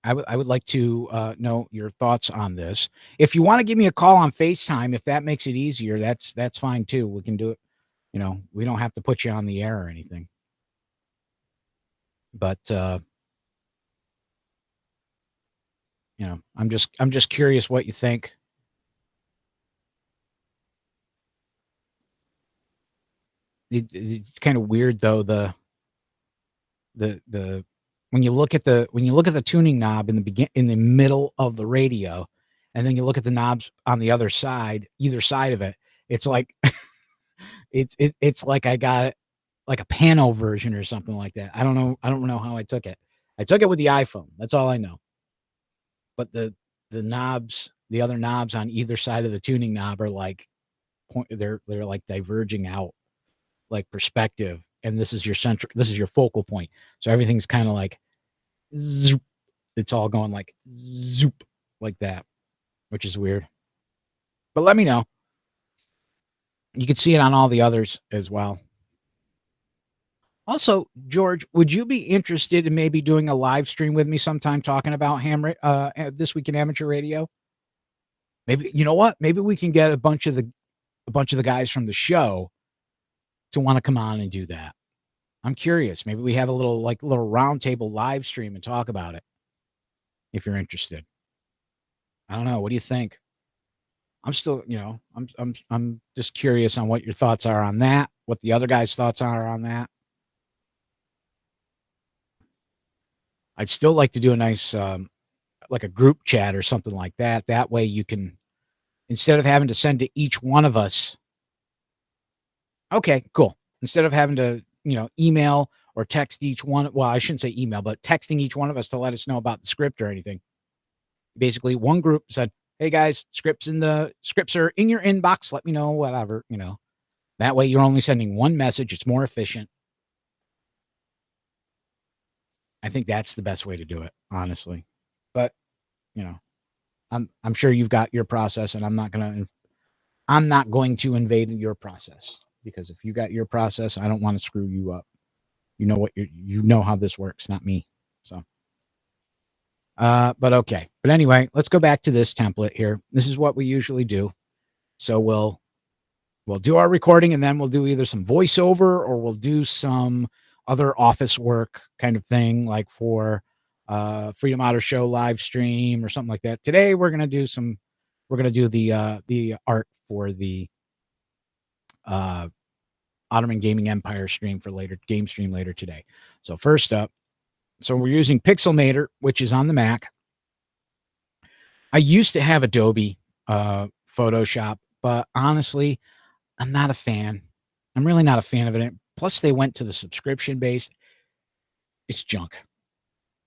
know your thoughts on this. If you want to give me a call on FaceTime, if that makes it easier, that's fine too. We can do it. We don't have to put you on the air or anything. But I'm just curious what you think. It's kind of weird though, the when you look at the tuning knob in the middle of the radio, and then you look at the knobs on the other side, either side of it, it's like it's like I got it like a pano version or something like that. I don't know how I took it. I took it with the iPhone. That's all I know. But the knobs, the other knobs on either side of the tuning knob are like they're like diverging out, like perspective, and this is your focal point. So everything's kind of like zoop. It's all going like zoop like that, which is weird. But let me know. You can see it on all the others as well. Also, George, would you be interested in maybe doing a live stream with me sometime talking about This Week in Amateur Radio? Maybe, you know what? Maybe we can get a bunch of the guys from the show to want to come on and do that. I'm curious. Maybe we have a little roundtable live stream and talk about it. If you're interested. I don't know. What do you think? I'm still, I'm just curious on what your thoughts are on that, what the other guys' thoughts are on that. I'd still like to do a nice, like a group chat or something like that. That way you can, instead of having to send to each one of us. Okay, cool. Instead of having to, email or text each one. Well, I shouldn't say email, but texting each one of us to let us know about the script or anything. Basically, one group said, hey guys, scripts are in your inbox. Let me know, whatever, That way you're only sending one message. It's more efficient. I think that's the best way to do it, honestly. But, I'm sure you've got your process, and I'm not going to invade your process, because if you got your process, I don't want to screw you up. You know how this works, not me. So, but okay. But anyway, let's go back to this template here. This is what we usually do. So we'll do our recording, and then we'll do either some voiceover or we'll do some other office work kind of thing, like for Freedom Auto Show live stream or something like that. Today we're gonna do the art for the Ottoman Gaming Empire stream game stream later today. So first up, so we're using Pixelmator, which is on the Mac. I used to have Adobe Photoshop, but honestly, I'm not a fan. I'm really not a fan of it. Plus, they went to the subscription base. It's junk.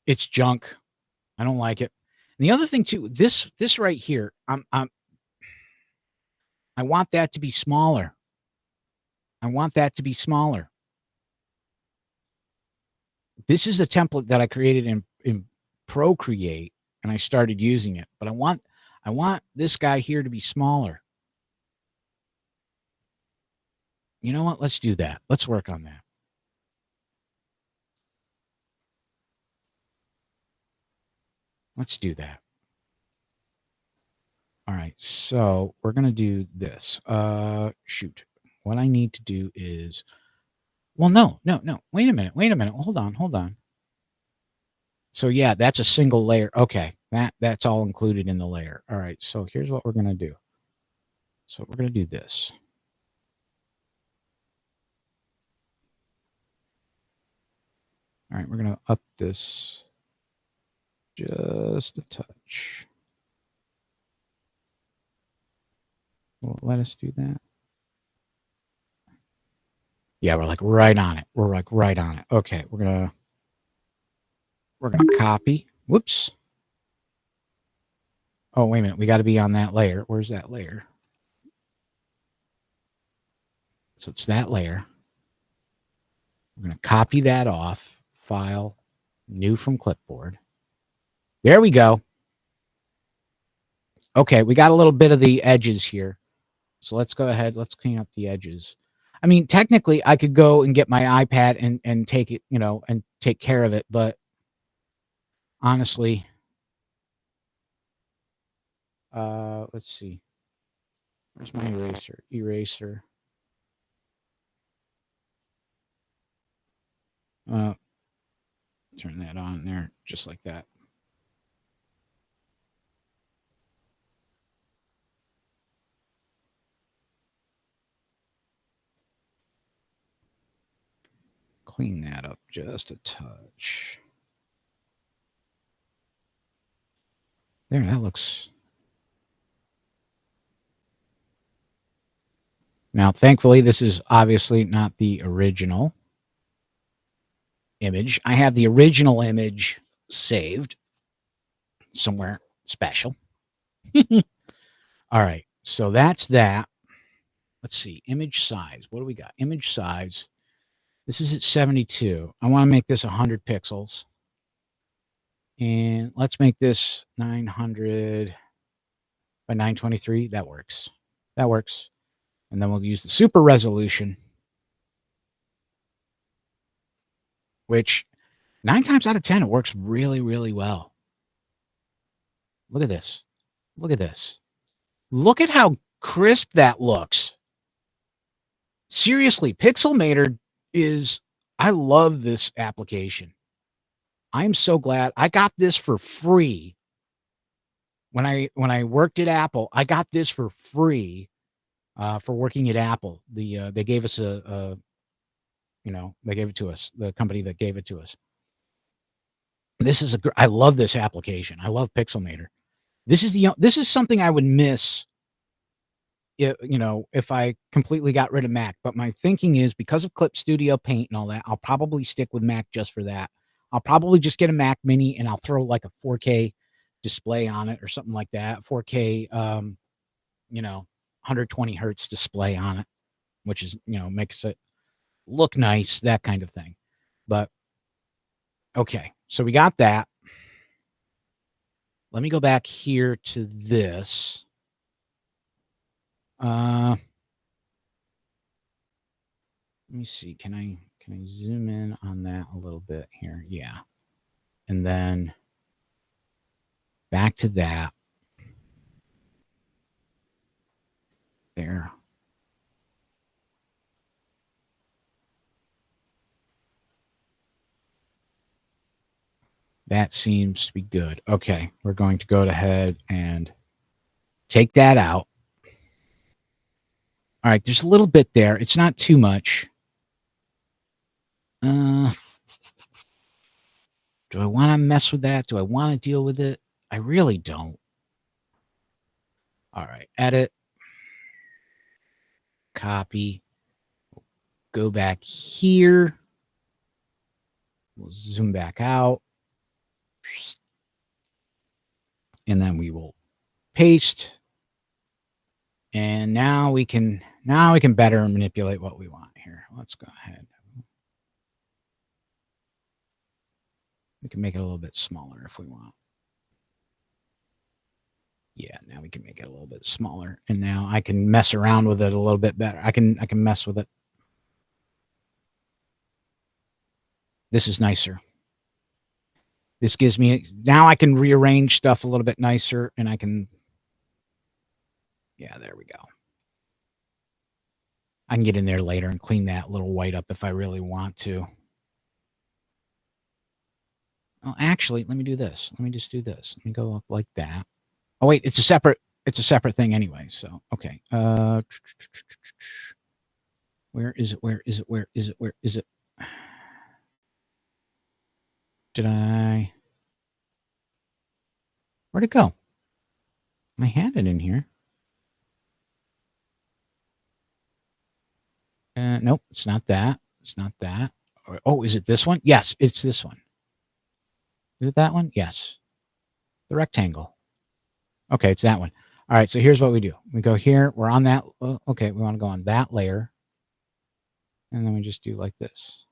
It's junk. I don't like it. And the other thing too, this right here, I want that to be smaller. I want that to be smaller. This is a template that I created in Procreate, and I started using it. But I want this guy here to be smaller. You know what? Let's do that. Let's work on that. Let's do that. All right. So we're going to do this. Shoot. What I need to do is, well, no. Wait a minute. Hold on. So yeah, that's a single layer. Okay. That's all included in the layer. All right. So here's what we're going to do. So we're going to do this. All right. We're going to up this just a touch. Will it let us do that? Yeah, we're like right on it. Okay, we're gonna copy. Whoops. Oh, wait a minute. We got to be on that layer. Where's that layer? So it's that layer. We're going to copy that off. File, new from clipboard. There we go. Okay, we got a little bit of the edges here. So let's go ahead. Let's clean up the edges. I mean, technically, I could go and get my iPad and take it, and take care of it. But honestly, let's see. Where's my eraser? Eraser. Turn that on there, just like that. Clean that up just a touch. There, that looks. Now, thankfully, this is obviously not the original image. I have the original image saved somewhere special. All right, so that's that. Let's see, image size. What do we got? Image size. This is at 72. I want to make this 100 pixels. And let's make this 900 by 923. That works. That works. And then we'll use the super resolution, which 9 times out of 10, it works really, really well. Look at this. Look at this. Look at how crisp that looks. Seriously, Pixelmator is, I love this application. I'm so glad I got this for free. When I worked at Apple, I got this for free for working at Apple. They gave us they gave it to us, the company that gave it to us. I love this application. I love Pixelmator. This is something I would miss if I completely got rid of Mac. But my thinking is, because of Clip Studio Paint and all that, I'll probably stick with Mac just for that. I'll probably just get a Mac Mini and I'll throw like a 4K display on it or something like that. 4K, 120 hertz display on it, which is, makes it look nice, that kind of thing. But okay, so we got that. Let me go back here to this. Let me see. Can I zoom in on that a little bit here? Yeah. And then back to that. There. That seems to be good. Okay, we're going to go ahead and take that out. All right, there's a little bit there. It's not too much. Do I want to mess with that? Do I want to deal with it? I really don't. All right, edit. Copy. Go back here. We'll zoom back out. And then we will paste. And now we can better manipulate what we want here. Let's go ahead. We can make it a little bit smaller if we want. Yeah, now we can make it a little bit smaller. And now I can mess around with it a little bit better. I can mess with it. This is nicer. This gives me, now I can rearrange stuff a little bit nicer, and I can, yeah, there we go. I can get in there later and clean that little white up if I really want to. Well, actually, let me do this. Let me just do this. Let me go up like that. Oh, wait, it's a separate thing anyway. So, okay. Where is it? Where is it? Where is it? Where is it? Where'd it go? I had it in here. Nope, it's not that. It's not that. Oh, is it this one? Yes, it's this one. Is it that one? Yes. The rectangle. Okay, it's that one. All right, so here's what we do. We go here. We're on that. Okay, we want to go on that layer. And then we just do like this.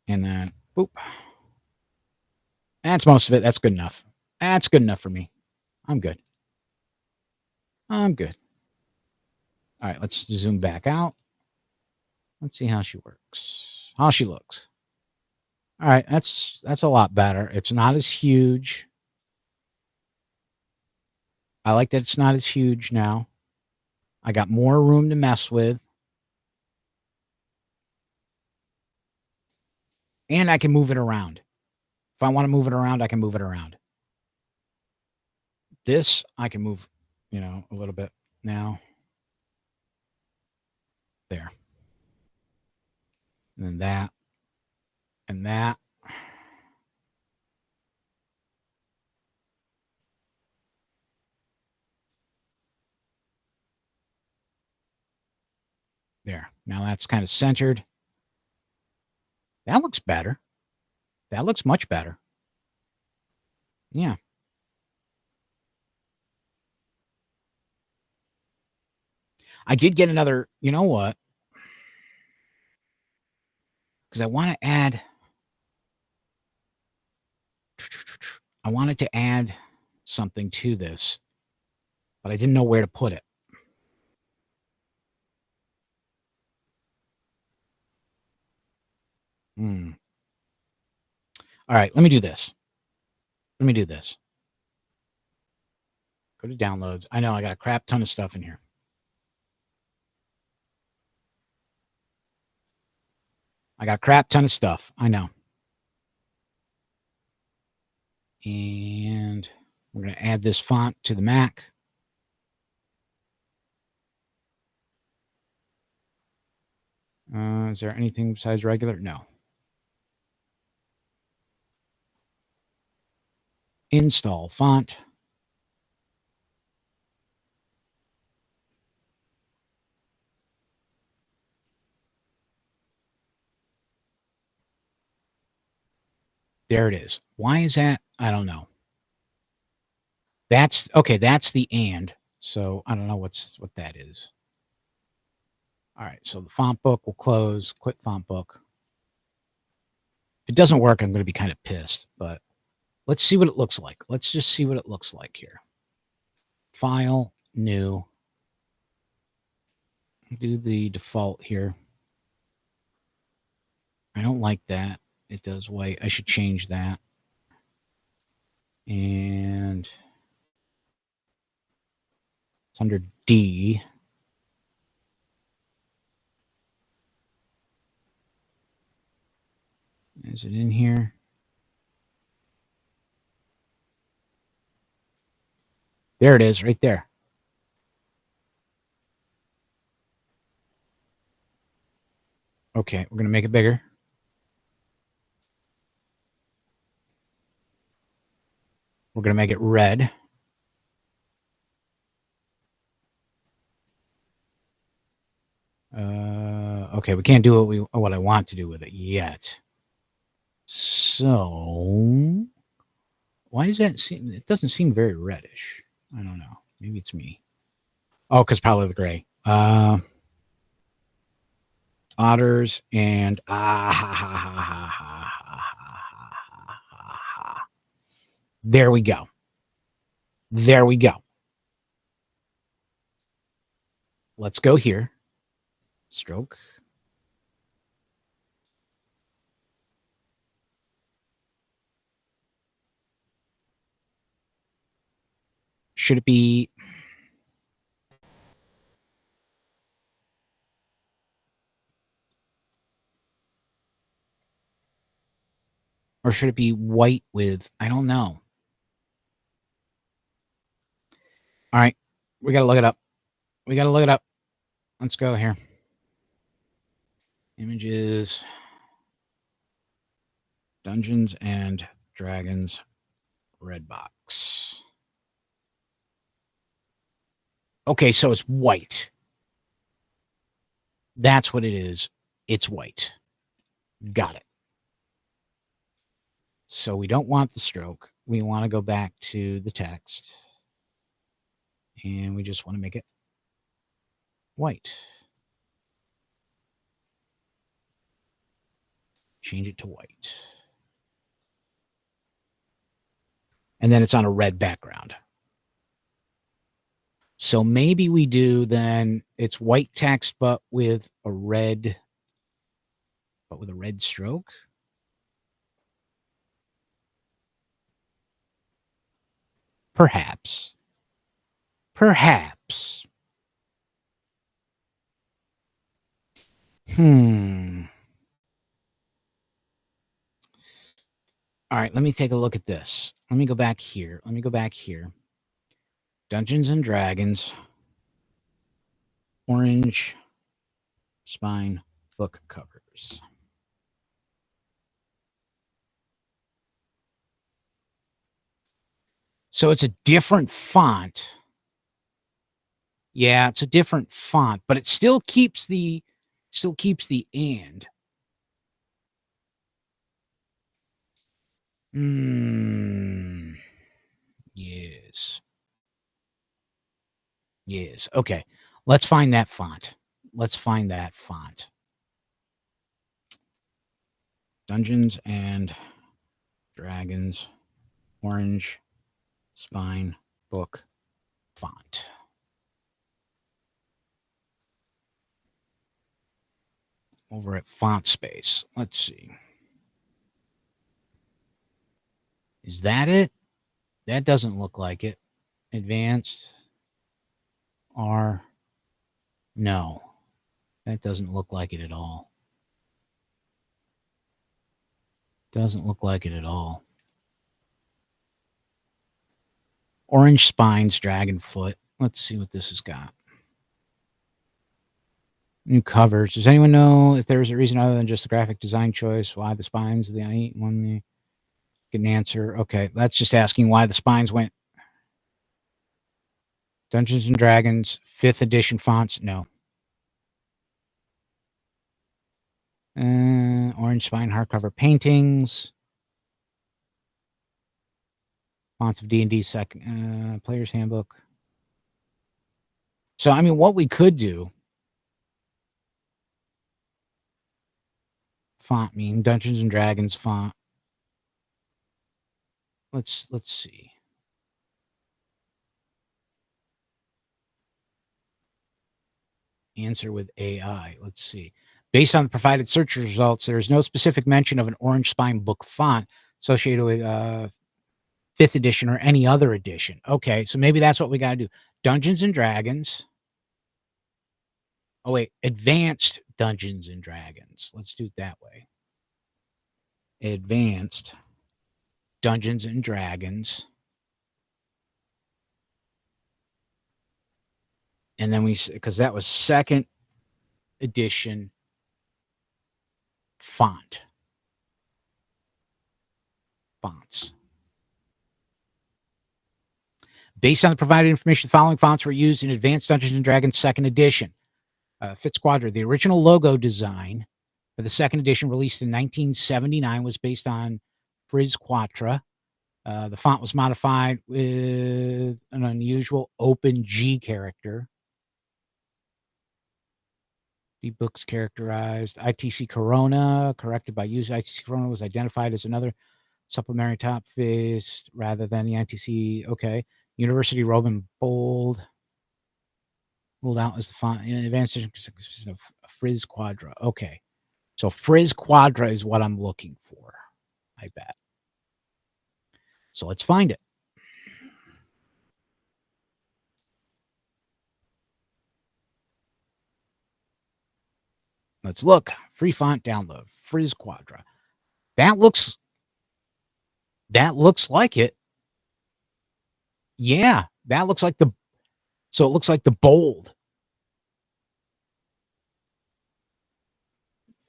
And then, boop. That's most of it. That's good enough. That's good enough for me. I'm good. I'm good. All right, let's zoom back out. Let's see how she works. How she looks. All right, that's a lot better. It's not as huge. I like that it's not as huge now. I got more room to mess with. And I can move it around. If I want to move it around, I can move it around. This, I can move, a little bit now. There. And then that. And that. There. Now that's kind of centered. That looks better. That looks much better. Yeah. I did get another, you know what? Because I want to add, I wanted to add something to this, but I didn't know where to put it. All right, let me do this. Go to downloads. I know I got a crap ton of stuff in here. I got a crap ton of stuff. I know. And we're going to add this font to the Mac. Is there anything besides regular? No. Install font. There it is. Why is that? I don't know. That's okay. That's the and. So I don't know what that is. All right. So the font book will close. Quit font book. If it doesn't work, I'm going to be kind of pissed. But let's see what it looks like. Let's just see what it looks like here. File, new. Do the default here. I don't like that. It does white. I should change that. And it's under D. Is it in here? There it is, right there. Okay, we're going to make it bigger. We're going to make it red. Okay, we can't do what I want to do with it yet. So, why does that seem? It doesn't seem very reddish. I don't know. Maybe it's me. Oh, because probably the gray. Otters and there we go. There we go. Let's go here. Stroke. Should it be? Or should it be white with? I don't know. All right. We got to look it up. Let's go here. Images. Dungeons and Dragons red box. Okay, so it's white. That's what it is. It's white. Got it. So we don't want the stroke. We want to go back to the text. And we just want to make it white. Change it to white. And then it's on a red background. So maybe we do then it's white text, but with a red stroke. Perhaps. All right, let me take a look at this. Let me go back here. Dungeons and Dragons. Orange spine book covers. So it's a different font. Yeah, it's a different font, but it still keeps the and. Yes. Okay. Let's find that font. Dungeons and Dragons orange spine book font. Over at font space. Let's see. Is that it? That doesn't look like it. Advanced R. No, that doesn't look like it at all. Orange spines, dragon foot. Let's see what this has got. New covers. Does anyone know if there's a reason other than just the graphic design choice why the spines of the I one? Get an answer. Okay, that's just asking why the spines went. Dungeons and Dragons 5th edition fonts. No. Orange spine hardcover paintings. Fonts of D&D second player's handbook. So I mean, what we could do. Font mean Dungeons and Dragons font. Let's see. Answer with AI. Let's see. Based on the provided search results, there is no specific mention of an orange spine book font associated with 5th edition or any other edition. Okay, so maybe that's what we got to do. Dungeons and Dragons. Oh, wait. Advanced Dungeons and Dragons. Let's do it that way. Advanced Dungeons and Dragons. And then because that was 2nd edition fonts. Based on the provided information, the following fonts were used in Advanced Dungeons and Dragons 2nd edition. Fitzquadra, the original logo design for the 2nd edition released in 1979 was based on Fitzquadra. The font was modified with an unusual open G character. The books characterized ITC Corona, corrected by user. ITC Corona was identified as another supplementary top fist rather than the ITC. Okay. University Roman bold. Ruled out as the font. Advanced of Fitzquadra. Okay. So Fitzquadra is what I'm looking for. I bet. So let's find it. Let's look. Free font download. Fitzquadra. That looks like it. Yeah, that looks like it looks like the bold.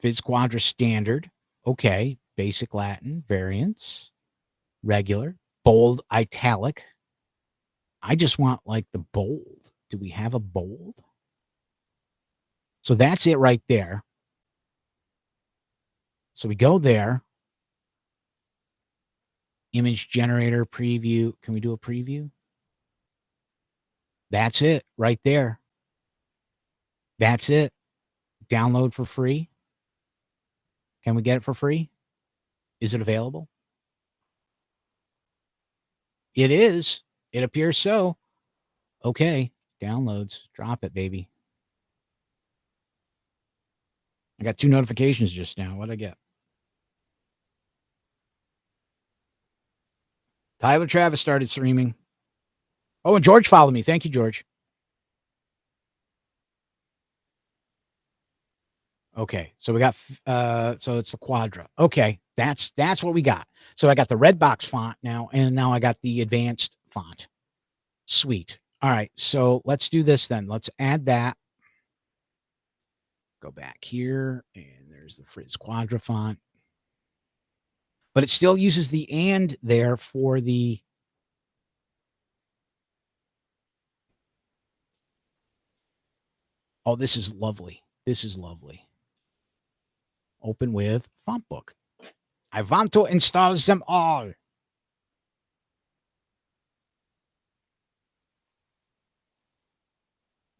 Fitzquadra standard. Okay. Basic Latin, variants, regular, bold, italic. I just want like the bold. Do we have a bold? So that's it right there. So we go there. Image generator preview. Can we do a preview? That's it right there. That's it. Download for free. Can we get it for free? Is it available? It is. It appears so. Okay. Downloads. Drop it, baby. I got 2 notifications just now. What'd I get? Tyler Travis started streaming. Oh, and George followed me. Thank you, George. Okay, so we got so it's the Quadra. Okay, that's what we got. So I got the red box font now, and now I got the advanced font. Sweet. All right, so let's do this then. Let's add that. Go back here, and there's the Frizz Quadra font. But it still uses the and there for the. Oh, this is lovely. This is lovely. Open with font book. I want to install them all.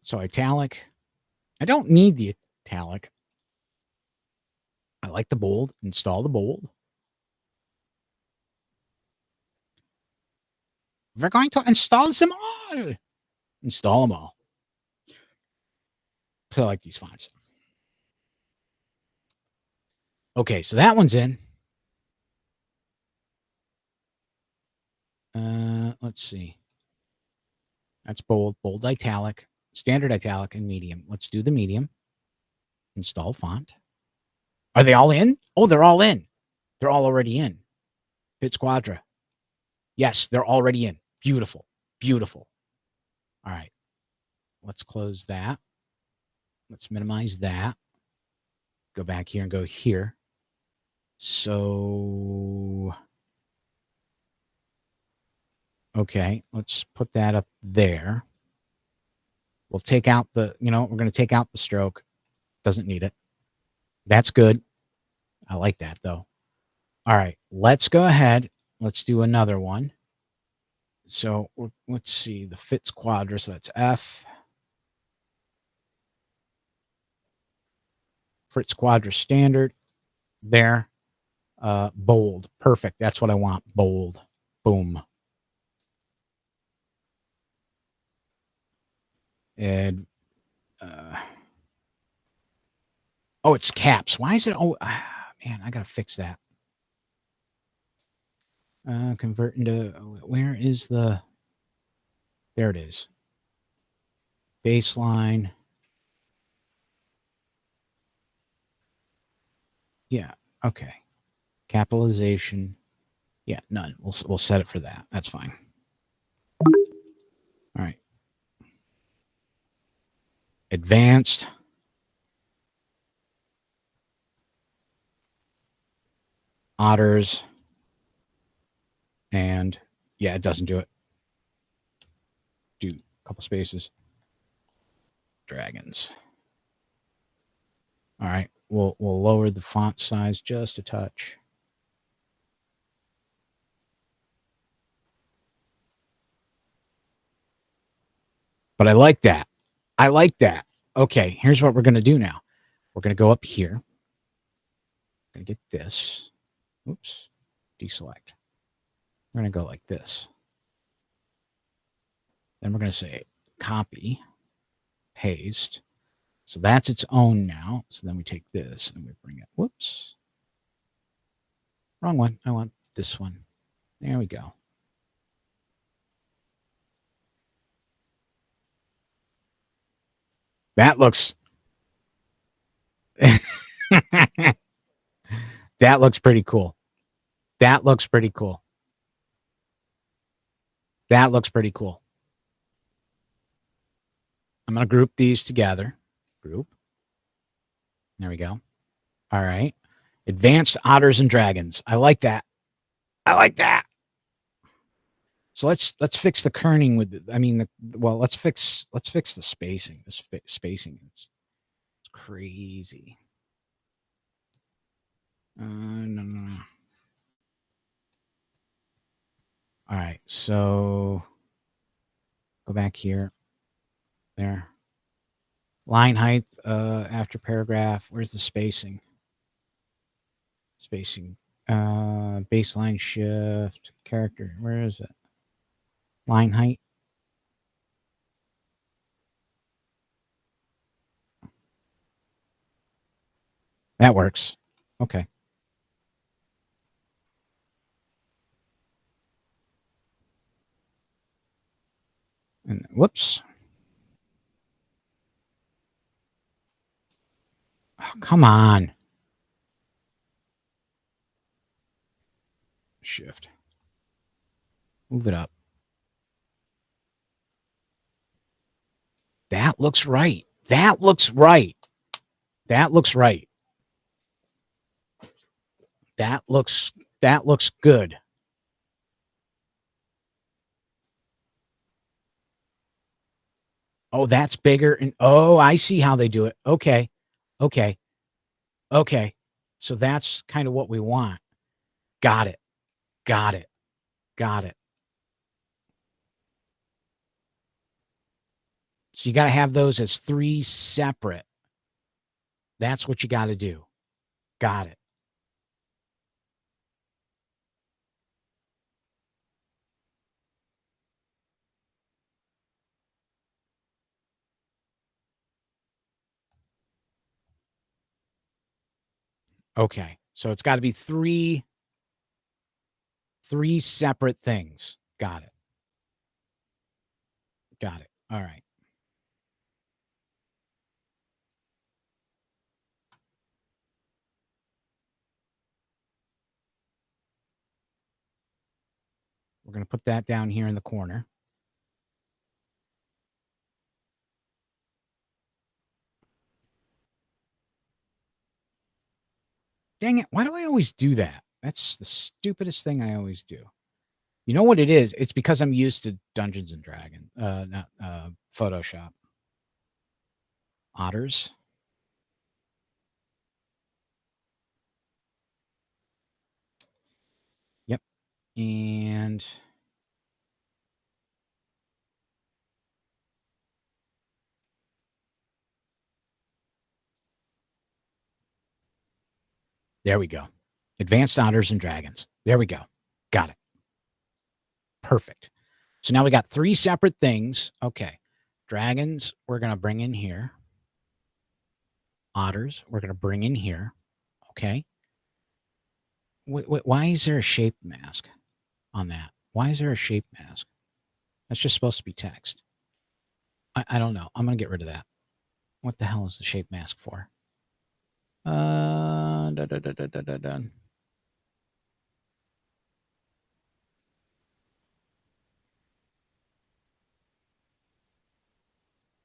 So italic. I don't need the italic. I like the bold. Install the bold. We're going to install them all. Install them all. I like these fonts. Okay, so that one's in. Let's see. That's bold, bold italic, standard italic, and medium. Let's do the medium. Install font. Are they all in? Oh, they're all in. They're all already in. Fits Quadra. Yes, they're already in. Beautiful. Beautiful. All right. Let's close that. Let's minimize that. Go back here and go here. So, okay, let's put that up there. We'll take out the, we're going to take out the stroke. Doesn't need it. That's good. I like that, though. All right, let's go ahead. Let's do another one. So let's see, the Fits Quadra, so that's F. Fritz Quadra standard. There. Bold. Perfect. That's what I want. Bold. Boom. And oh, it's caps. Why is it? Oh, man, I gotta fix that. Convert into where is the? There it is. Baseline. Yeah. Okay. Capitalization. Yeah. None. We'll set it for that. That's fine. All right. Advanced. Otters. And yeah, it doesn't do it. Do a couple spaces. Dragons. All right. We'll lower the font size just a touch. But I like that. I like that. Okay, here's what we're going to do now. We're going to go up here. Going to get this. Oops. Deselect. We're going to go like this. Then we're going to say copy, paste. So that's its own now. So then we take this and we bring it. Whoops. Wrong one. I want this one. There we go. That looks that looks pretty cool. That looks pretty cool. That looks pretty cool. I'm going to group these together. Group. There we go. All right. Advanced Otters and Dragons. I like that. I like that. So let's fix the kerning with let's fix the spacing. This spacing is crazy. No. All right, so go back here. There. Line height after paragraph. Where's the spacing? Spacing. Baseline shift. Character. Where is it? Line height. That works. Okay. And whoops. Oh, come on. Shift. Move it up. That looks right. That looks right. That looks right. That looks good. Oh, that's bigger. And oh, I see how they do it. Okay. Okay. Okay. So that's kind of what we want. Got it. Got it. Got it. So you got to have those as 3 separate. That's what you got to do. Got it. Okay. So it's got to be 3 separate things. Got it. Got it. All right. We're going to put that down here in the corner. Dang it. Why do I always do that? That's the stupidest thing I always do. You know what it is? It's because I'm used to Dungeons and Dragons, not Photoshop. Otters. Yep. And there we go. Advanced Otters and Dragons. There we go. Got it. Perfect. So now we got 3 separate things. Okay. Dragons, we're going to bring in here. Otters, we're going to bring in here. Okay. Why is there a shape mask on that? Why is there a shape mask? That's just supposed to be text. I don't know. I'm going to get rid of that. What the hell is the shape mask for? Done.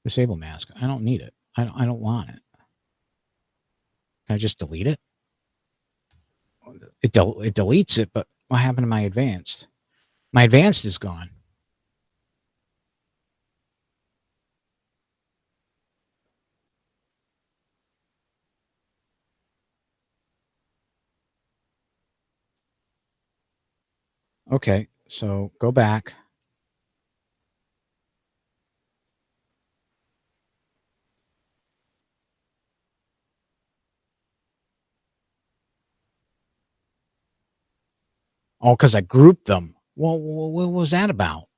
Disable mask. I don't need it. I don't want it. Can I just delete it? It deletes it, but what happened to my advanced? My advanced is gone. Okay, so go back. Oh, because I grouped them. Well, what was that about?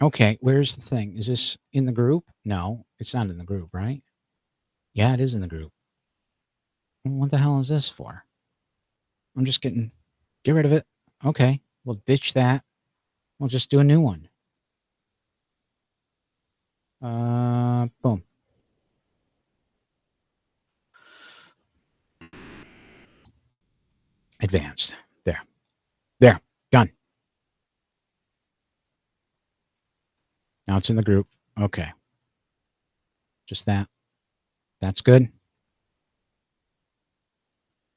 Okay, where's the thing? Is this in the group? No, it's not in the group, right? Yeah, it is in the group. What the hell is this for? I'm just get rid of it. Okay, we'll ditch that. We'll just do a new one. Boom. Advanced. There. Done. Now it's in the group. Okay. Just that. That's good.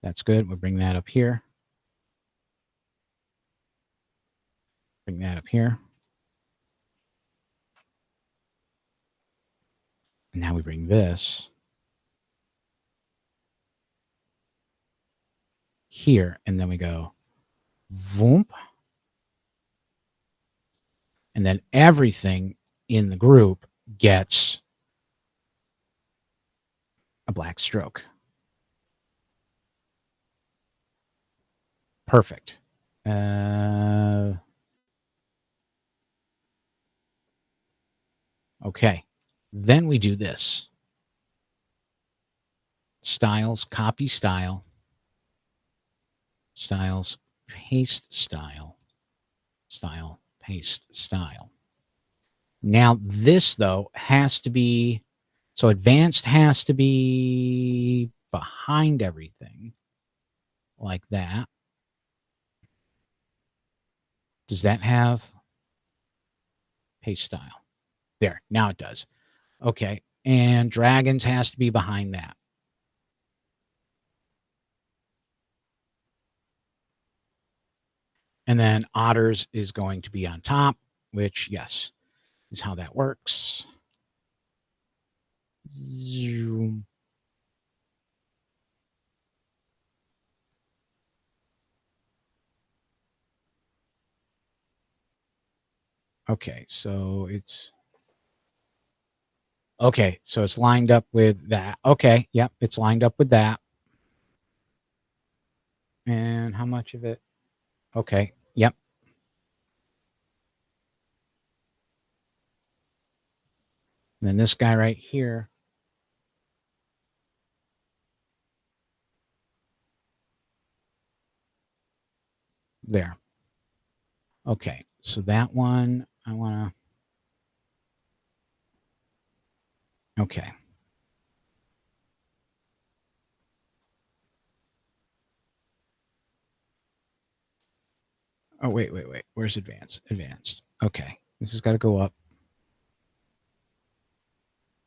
That's good. We'll bring that up here. Bring that up here. And now we bring this here, and then we go voomp. And then everything in the group gets a black stroke. Perfect. Okay. Then we do this. Styles, copy style. Styles, paste style. Style, paste style. Now this, though, has to be, so advanced has to be behind everything like that. Does that have paste style? There, now it does. Okay, and dragons has to be behind that. And then otters is going to be on top, which, yes, is how that works. Zoom. Okay, so it's lined up with that. Okay, yep, it's lined up with that. And how much of it? Okay, yep. And then this guy right here. There. Okay, so that one I want to. Okay. Oh, wait. Where's advanced? Advanced. Okay. This has got to go up.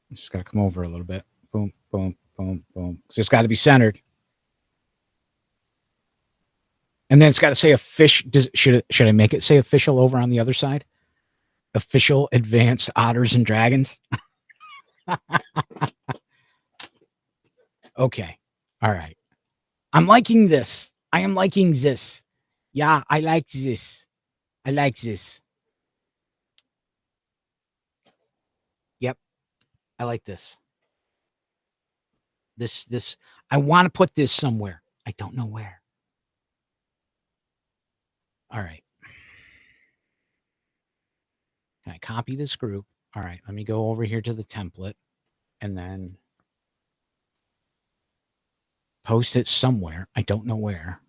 This has got to come over a little bit. Boom, boom, boom, boom. So it's got to be centered. And then it's got to say should I make it say official over on the other side? Official advanced otters and dragons. Okay. All right. I'm liking this. I am liking this. Yeah, I like this. I like this. Yep. I like this. This I want to put this somewhere. I don't know where. All right. Can I copy this group? All right, let me go over here to the template and then post it somewhere. I don't know where.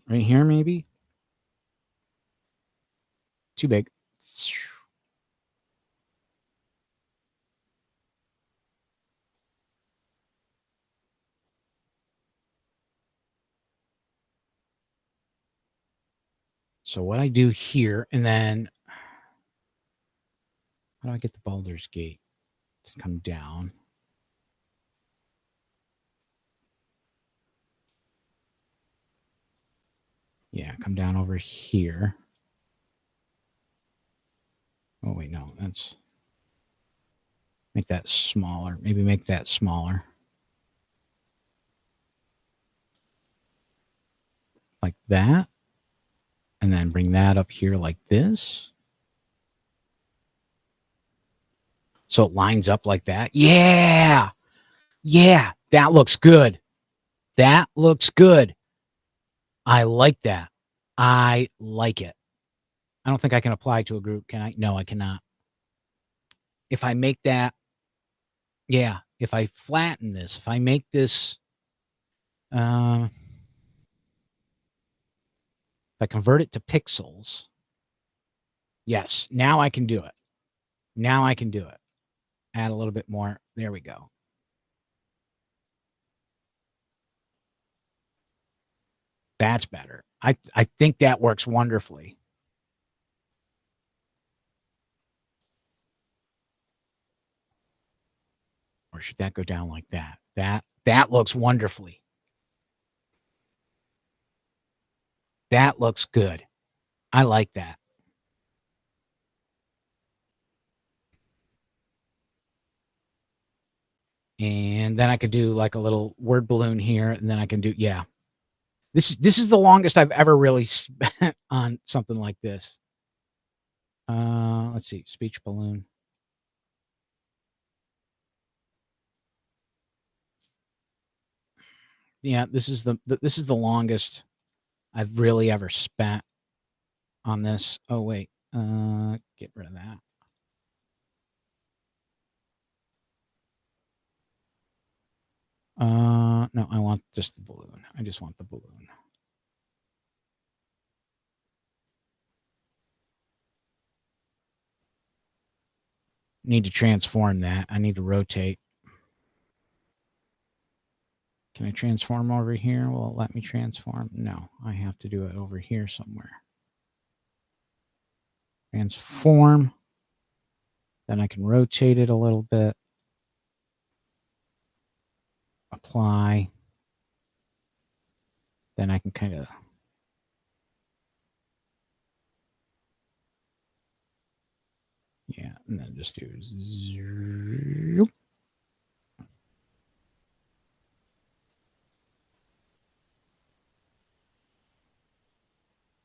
Right here, maybe? Too big. So what I do here, and then how do I get the Baldur's Gate to come down? Yeah, come down over here. Oh, wait, no, that's... Make that smaller. Maybe make that smaller. Like that. And then bring that up here like this. So it lines up like that. Yeah. Yeah, that looks good. That looks good. I like that. I like it. I don't think I can apply to a group, can I? No, I cannot. If I make that, yeah, if I flatten this, if I make this, if I convert it to pixels, yes, now I can do it. Now I can do it. Add a little bit more. There we go. That's better. I think that works wonderfully. Or should that go down like that? That looks wonderfully. That looks good. I like that. And then I could do like a little word balloon here, and then I can do, yeah. This is the longest I've ever really spent on something like this. Let's see, speech balloon. Yeah, this is the longest I've really ever spent on this. Oh wait, get rid of that. No, I want just the balloon. I just want the balloon. Need to transform that. I need to rotate. Can I transform over here? Will it let me transform? No, I have to do it over here somewhere. Transform. Then I can rotate it a little bit. Apply. Then I can kind of and then just do zero.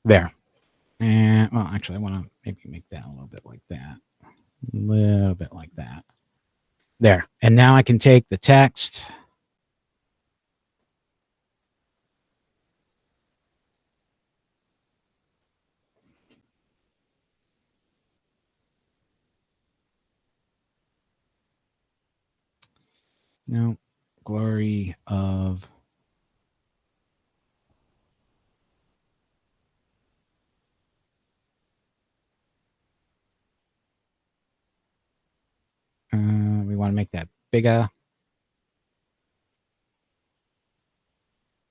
There. And well, actually, I want to maybe make that a little bit like that. A little bit like that. There. And now I can take the text. No, glory of we want to make that bigger.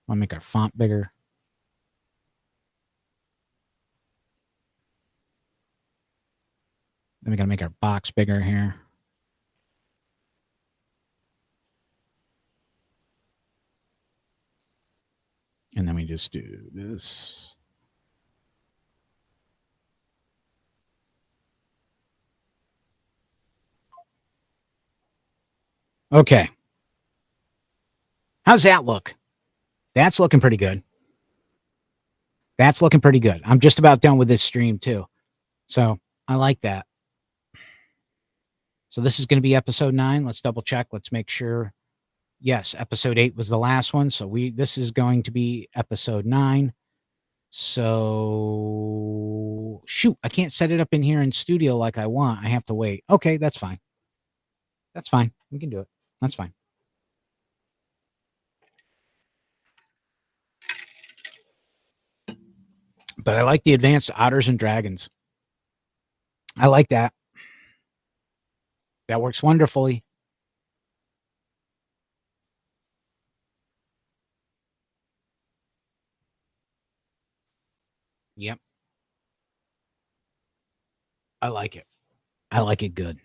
Want to make our font bigger. Then we got to make our box bigger here. And then we just do this. Okay. How's that look? That's looking pretty good. That's looking pretty good. I'm just about done with this stream too. So I like that. So this is going to be episode 9. Let's double check. Let's make sure. Yes, episode 8 was the last one. So this is going to be episode 9. So shoot, I can't set it up in here in studio like I want. I have to wait. Okay, that's fine. That's fine. We can do it. That's fine. But I like the advanced otters and dragons. I like that. That works wonderfully. Yep. I like it. I like it good.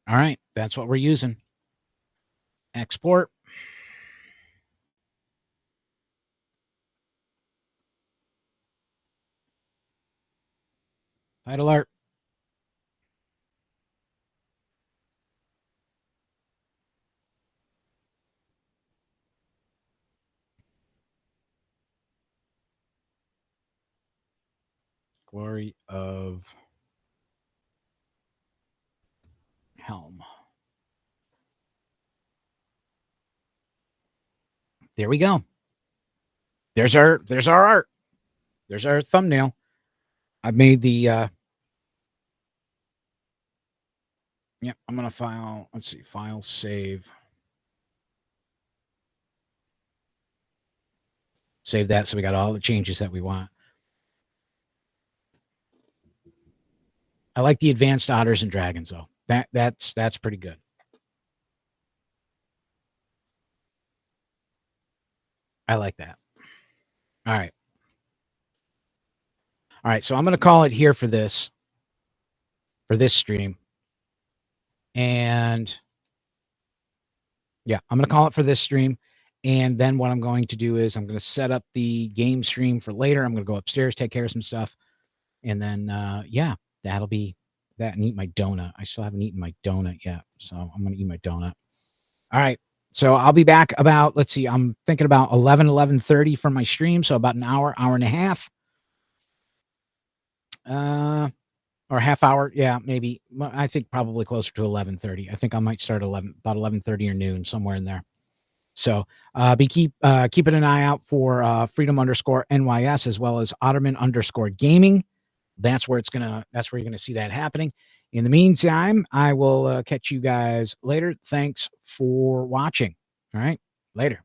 All right. That's what we're using. Export. Title art. Glory of Helm. There we go. There's our art. There's our thumbnail. I've made the I'm gonna file. Let's see, file, save. Save that so we got all the changes that we want. I like the advanced otters and dragons though. That's pretty good. I like that. All right. All right, so I'm going to call it here for this stream. And yeah, I'm going to call it for this stream. And then what I'm going to do is I'm going to set up the game stream for later. I'm going to go upstairs, take care of some stuff. And then, yeah, that'll be that, and eat my donut. I still haven't eaten my donut yet. So I'm going to eat my donut. All right. So I'll be back about, let's see, I'm thinking about 11:30 for my stream. So about an hour and a half. Or a half hour. Yeah, maybe. I think probably closer to 11:30. I think I might start about 11:30 or noon, somewhere in there. So keeping an eye out for Freedom_NYS, as well as Otterman_Gaming. That's where you're gonna see that happening. In the meantime, I will catch you guys later. Thanks for watching. All right, later.